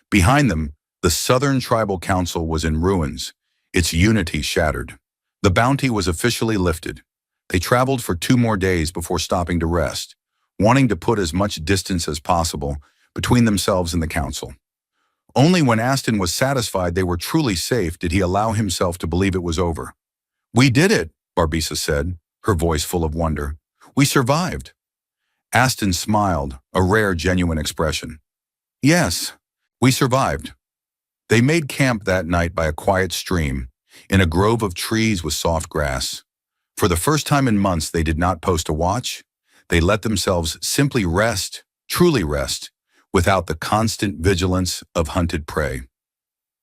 Behind them, the Southern Tribal Council was in ruins, its unity shattered. The bounty was officially lifted. They traveled for 2 more days before stopping to rest, wanting to put as much distance as possible between themselves and the council. Only when Aston was satisfied they were truly safe did he allow himself to believe it was over. "We did it," Barbisa said, her voice full of wonder. "We survived." Aston smiled, a rare, genuine expression. "Yes, we survived." They made camp that night by a quiet stream, in a grove of trees with soft grass. For the first time in months, they did not post a watch. They let themselves simply rest, truly rest, without the constant vigilance of hunted prey.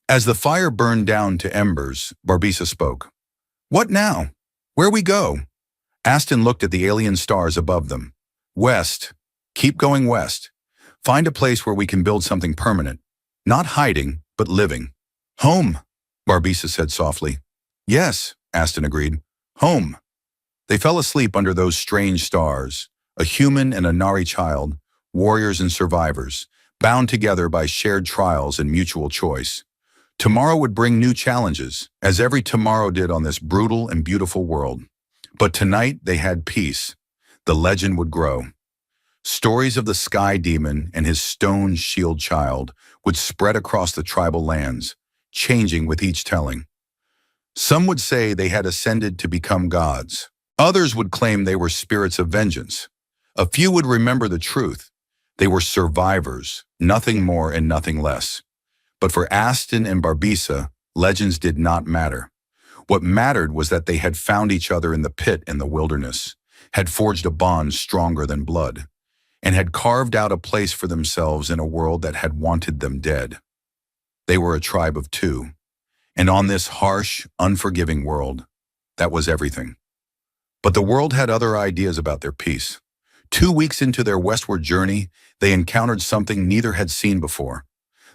As the fire burned down to embers, Barbisa spoke. "What now? Where we go?" Aston looked at the alien stars above them. "West. Keep going west. Find a place where we can build something permanent. Not hiding, but living." "Home," Barbisa said softly. "Yes," Aston agreed. "Home." They fell asleep under those strange stars, a human and a Nari child, warriors and survivors, bound together by shared trials and mutual choice. Tomorrow would bring new challenges, as every tomorrow did on this brutal and beautiful world. But tonight they had peace. The legend would grow. Stories of the sky demon and his stone shield child would spread across the tribal lands, changing with each telling. Some would say they had ascended to become gods. Others would claim they were spirits of vengeance. A few would remember the truth. They were survivors, nothing more and nothing less. But for Aston and Barbisa, legends did not matter. What mattered was that they had found each other in the pit in the wilderness, had forged a bond stronger than blood, and had carved out a place for themselves in a world that had wanted them dead. They were a tribe of 2, and on this harsh, unforgiving world, that was everything. But the world had other ideas about their peace. 2 weeks into their westward journey, they encountered something neither had seen before.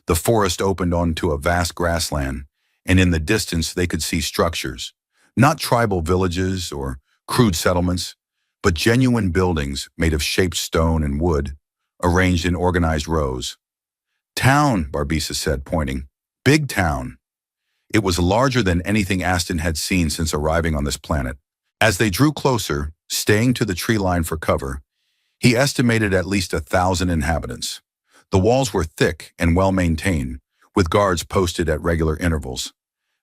The forest opened onto a vast grassland, and in the distance they could see structures, not tribal villages or crude settlements, but genuine buildings made of shaped stone and wood, arranged in organized rows. "Town," Barbisa said, pointing. "Big town." It was larger than anything Aston had seen since arriving on this planet. As they drew closer, staying to the tree line for cover, he estimated at least 1,000 inhabitants. The walls were thick and well-maintained, with guards posted at regular intervals.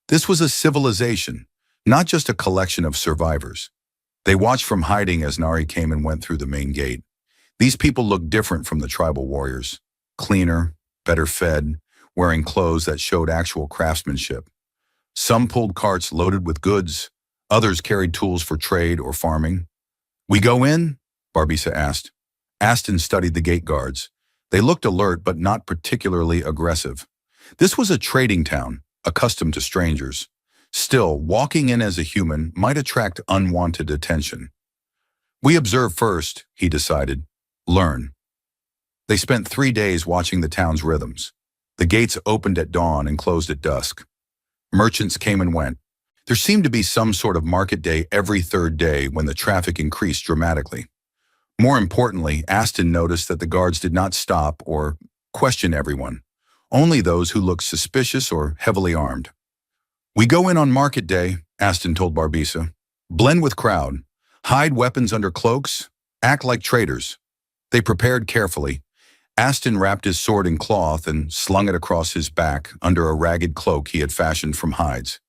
This was a civilization, not just a collection of survivors. They watched from hiding as Nari came and went through the main gate. These people looked different from the tribal warriors. Cleaner, better fed, wearing clothes that showed actual craftsmanship. Some pulled carts loaded with goods, others carried tools for trade or farming. "We go in?" Barbisa asked. Aston studied the gate guards. They looked alert but not particularly aggressive. This was a trading town, accustomed to strangers. Still, walking in as a human might attract unwanted attention. We observe first, he decided. Learn. They spent 3 days watching the town's rhythms. The gates opened at dawn and closed at dusk. Merchants came and went. There seemed to be some sort of market day every third day when the traffic increased dramatically. More importantly, Aston noticed that the guards did not stop or question everyone, only those who looked suspicious or heavily armed. We go in on market day, Aston told Barbisa. Blend with crowd, hide weapons under cloaks, act like traders. They prepared carefully. Aston wrapped his sword in cloth and slung it across his back under a ragged cloak he had fashioned from hides.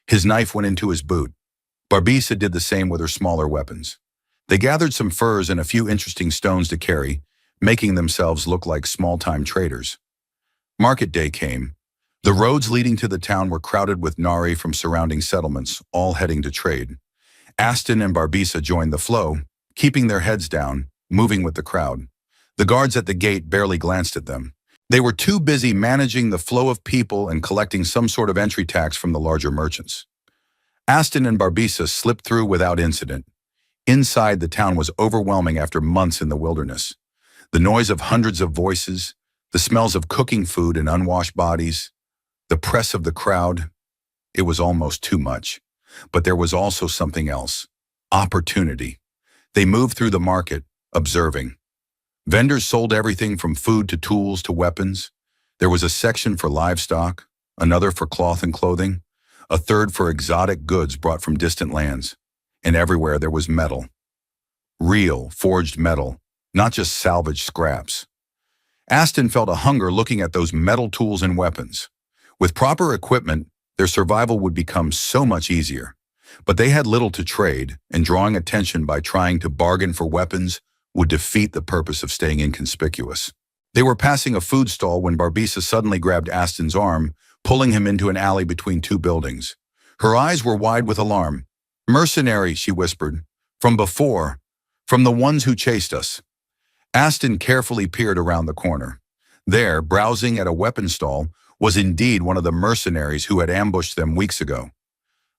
His knife went into his boot. Barbisa did the same with her smaller weapons. They gathered some furs and a few interesting stones to carry, making themselves look like small-time traders. Market day came. The roads leading to the town were crowded with Nari from surrounding settlements, all heading to trade. Aston and Barbisa joined the flow, keeping their heads down, moving with the crowd. The guards at the gate barely glanced at them. They were too busy managing the flow of people and collecting some sort of entry tax from the larger merchants. Aston and Barbisa slipped through without incident. Inside, the town was overwhelming after months in the wilderness. The noise of hundreds of voices, the smells of cooking food and unwashed bodies, the press of the crowd. It was almost too much. But there was also something else. Opportunity. They moved through the market, observing. Vendors sold everything from food to tools to weapons. There was a section for livestock, another for cloth and clothing, a third for exotic goods brought from distant lands. And everywhere there was metal. Real, forged metal, not just salvaged scraps. Aston felt a hunger looking at those metal tools and weapons. With proper equipment, their survival would become so much easier. But they had little to trade, and drawing attention by trying to bargain for weapons would defeat the purpose of staying inconspicuous. They were passing a food stall when Barbisa suddenly grabbed Aston's arm, pulling him into an alley between two buildings. Her eyes were wide with alarm. "Mercenary," she whispered. "From before. From the ones who chased us." Aston carefully peered around the corner. There, browsing at a weapon stall, was indeed one of the mercenaries who had ambushed them weeks ago.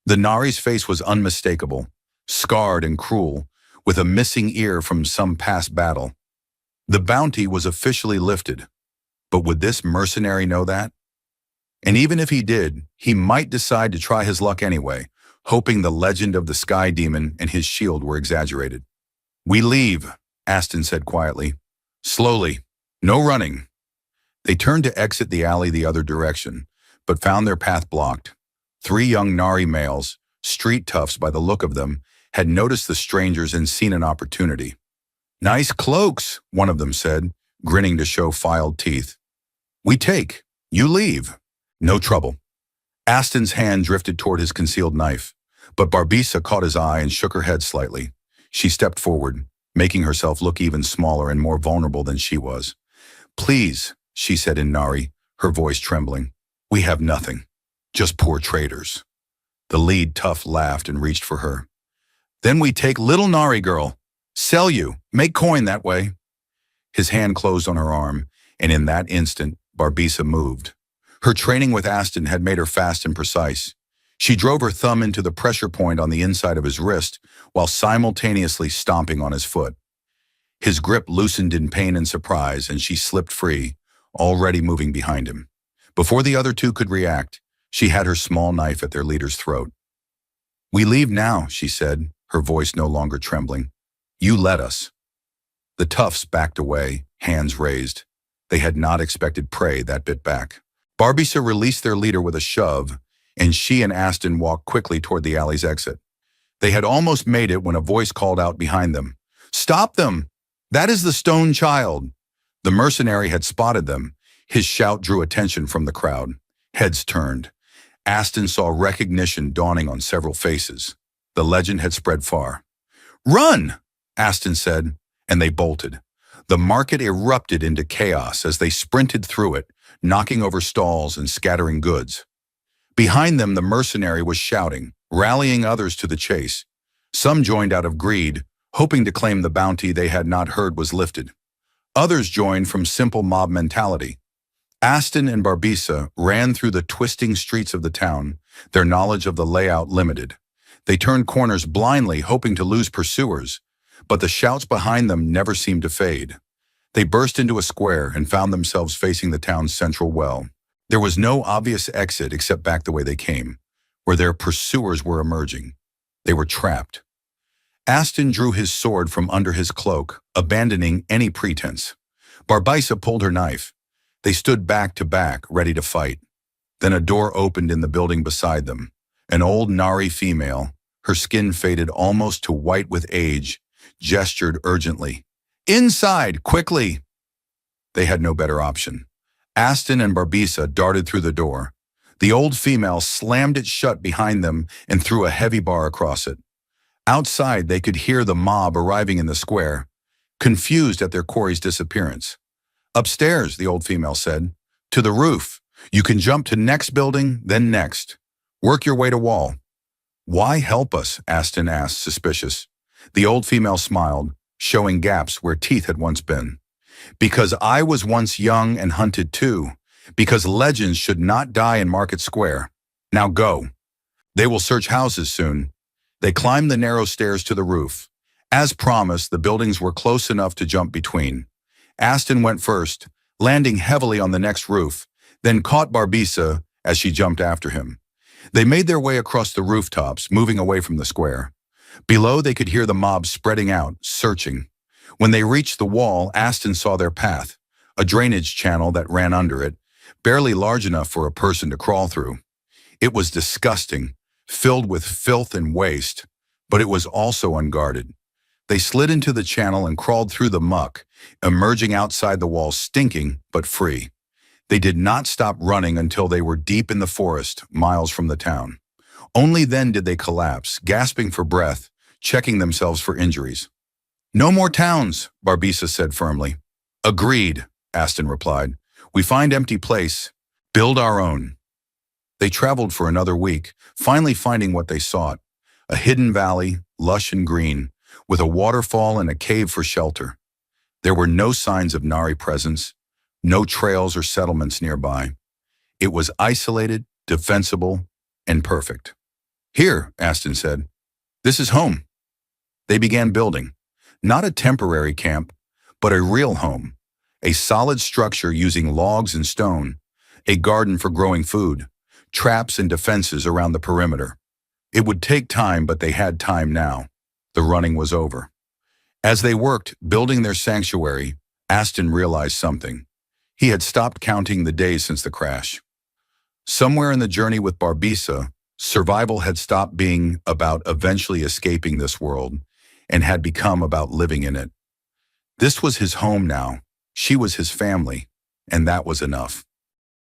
The Nari's face was unmistakable, scarred and cruel, with a missing ear from some past battle. The bounty was officially lifted. But would this mercenary know that? And even if he did, he might decide to try his luck anyway, hoping the legend of the sky demon and his shield were exaggerated. "We leave," Aston said quietly. "Slowly. No running." They turned to exit the alley the other direction, but found their path blocked. 3 young Nari males, street toughs by the look of them, had noticed the strangers and seen an opportunity. "Nice cloaks," one of them said, grinning to show filed teeth. "We take. You leave." "No trouble." Aston's hand drifted toward his concealed knife, but Barbisa caught his eye and shook her head slightly. She stepped forward, making herself look even smaller and more vulnerable than she was. "Please," she said in Nari, her voice trembling. "We have nothing. Just poor traders." The lead tough laughed and reached for her. "Then we take little Nari girl. Sell you. Make coin that way." His hand closed on her arm, and in that instant, Barbisa moved. Her training with Aston had made her fast and precise. She drove her thumb into the pressure point on the inside of his wrist while simultaneously stomping on his foot. His grip loosened in pain and surprise, and she slipped free, already moving behind him. Before the other two could react, she had her small knife at their leader's throat. "We leave now," she said, her voice no longer trembling. "You let us." The toughs backed away, hands raised. They had not expected prey that bit back. Barbisa released their leader with a shove, and she and Aston walked quickly toward the alley's exit. They had almost made it when a voice called out behind them. "Stop them! That is the stone child!" The mercenary had spotted them. His shout drew attention from the crowd. Heads turned. Aston saw recognition dawning on several faces. The legend had spread far. "Run!" Aston said, and they bolted. The market erupted into chaos as they sprinted through it, knocking over stalls and scattering goods. Behind them, the mercenary was shouting, rallying others to the chase. Some joined out of greed, hoping to claim the bounty they had not heard was lifted. Others joined from simple mob mentality. Aston and Barbisa ran through the twisting streets of the town, their knowledge of the layout limited. They turned corners blindly, hoping to lose pursuers, but the shouts behind them never seemed to fade. They burst into a square and found themselves facing the town's central well. There was no obvious exit except back the way they came, where their pursuers were emerging. They were trapped. Aston drew his sword from under his cloak, abandoning any pretense. Barbisa pulled her knife. They stood back to back, ready to fight. Then a door opened in the building beside them. An old Nari female, her skin faded almost to white with age, gestured urgently. "Inside, quickly!" They had no better option. Aston and Barbisa darted through the door. The old female slammed it shut behind them and threw a heavy bar across it. Outside, they could hear the mob arriving in the square, confused at their quarry's disappearance. "Upstairs," the old female said. "To the roof. You can jump to next building, then next. Work your way to wall." "Why help us?" Aston asked, suspicious. The old female smiled, showing gaps where teeth had once been. "Because I was once young and hunted too. Because legends should not die in Market Square. Now go." "They will search houses soon." They climbed the narrow stairs to the roof. As promised, the buildings were close enough to jump between. Aston went first, landing heavily on the next roof, then caught Barbisa as she jumped after him. They made their way across the rooftops, moving away from the square. Below, they could hear the mob spreading out, searching. When they reached the wall, Aston saw their path, a drainage channel that ran under it, barely large enough for a person to crawl through. It was disgusting, filled with filth and waste, but it was also unguarded. They slid into the channel and crawled through the muck, emerging outside the wall stinking but free. They did not stop running until they were deep in the forest, miles from the town. Only then did they collapse, gasping for breath, checking themselves for injuries. "No more towns," Barbisa said firmly. "Agreed," Aston replied. "We find empty place, build our own." They traveled for another week, finally finding what they sought: a hidden valley, lush and green, with a waterfall and a cave for shelter. There were no signs of Nari presence, no trails or settlements nearby. It was isolated, defensible, and perfect. "Here," Aston said. "This is home." They began building. Not a temporary camp, but a real home. A solid structure using logs and stone, a garden for growing food, traps and defenses around the perimeter. It would take time, but they had time now. The running was over. As they worked, building their sanctuary, Aston realized something. He had stopped counting the days since the crash. Somewhere in the journey with Barbisa, survival had stopped being about eventually escaping this world and had become about living in it. This was his home now. She was his family, and that was enough.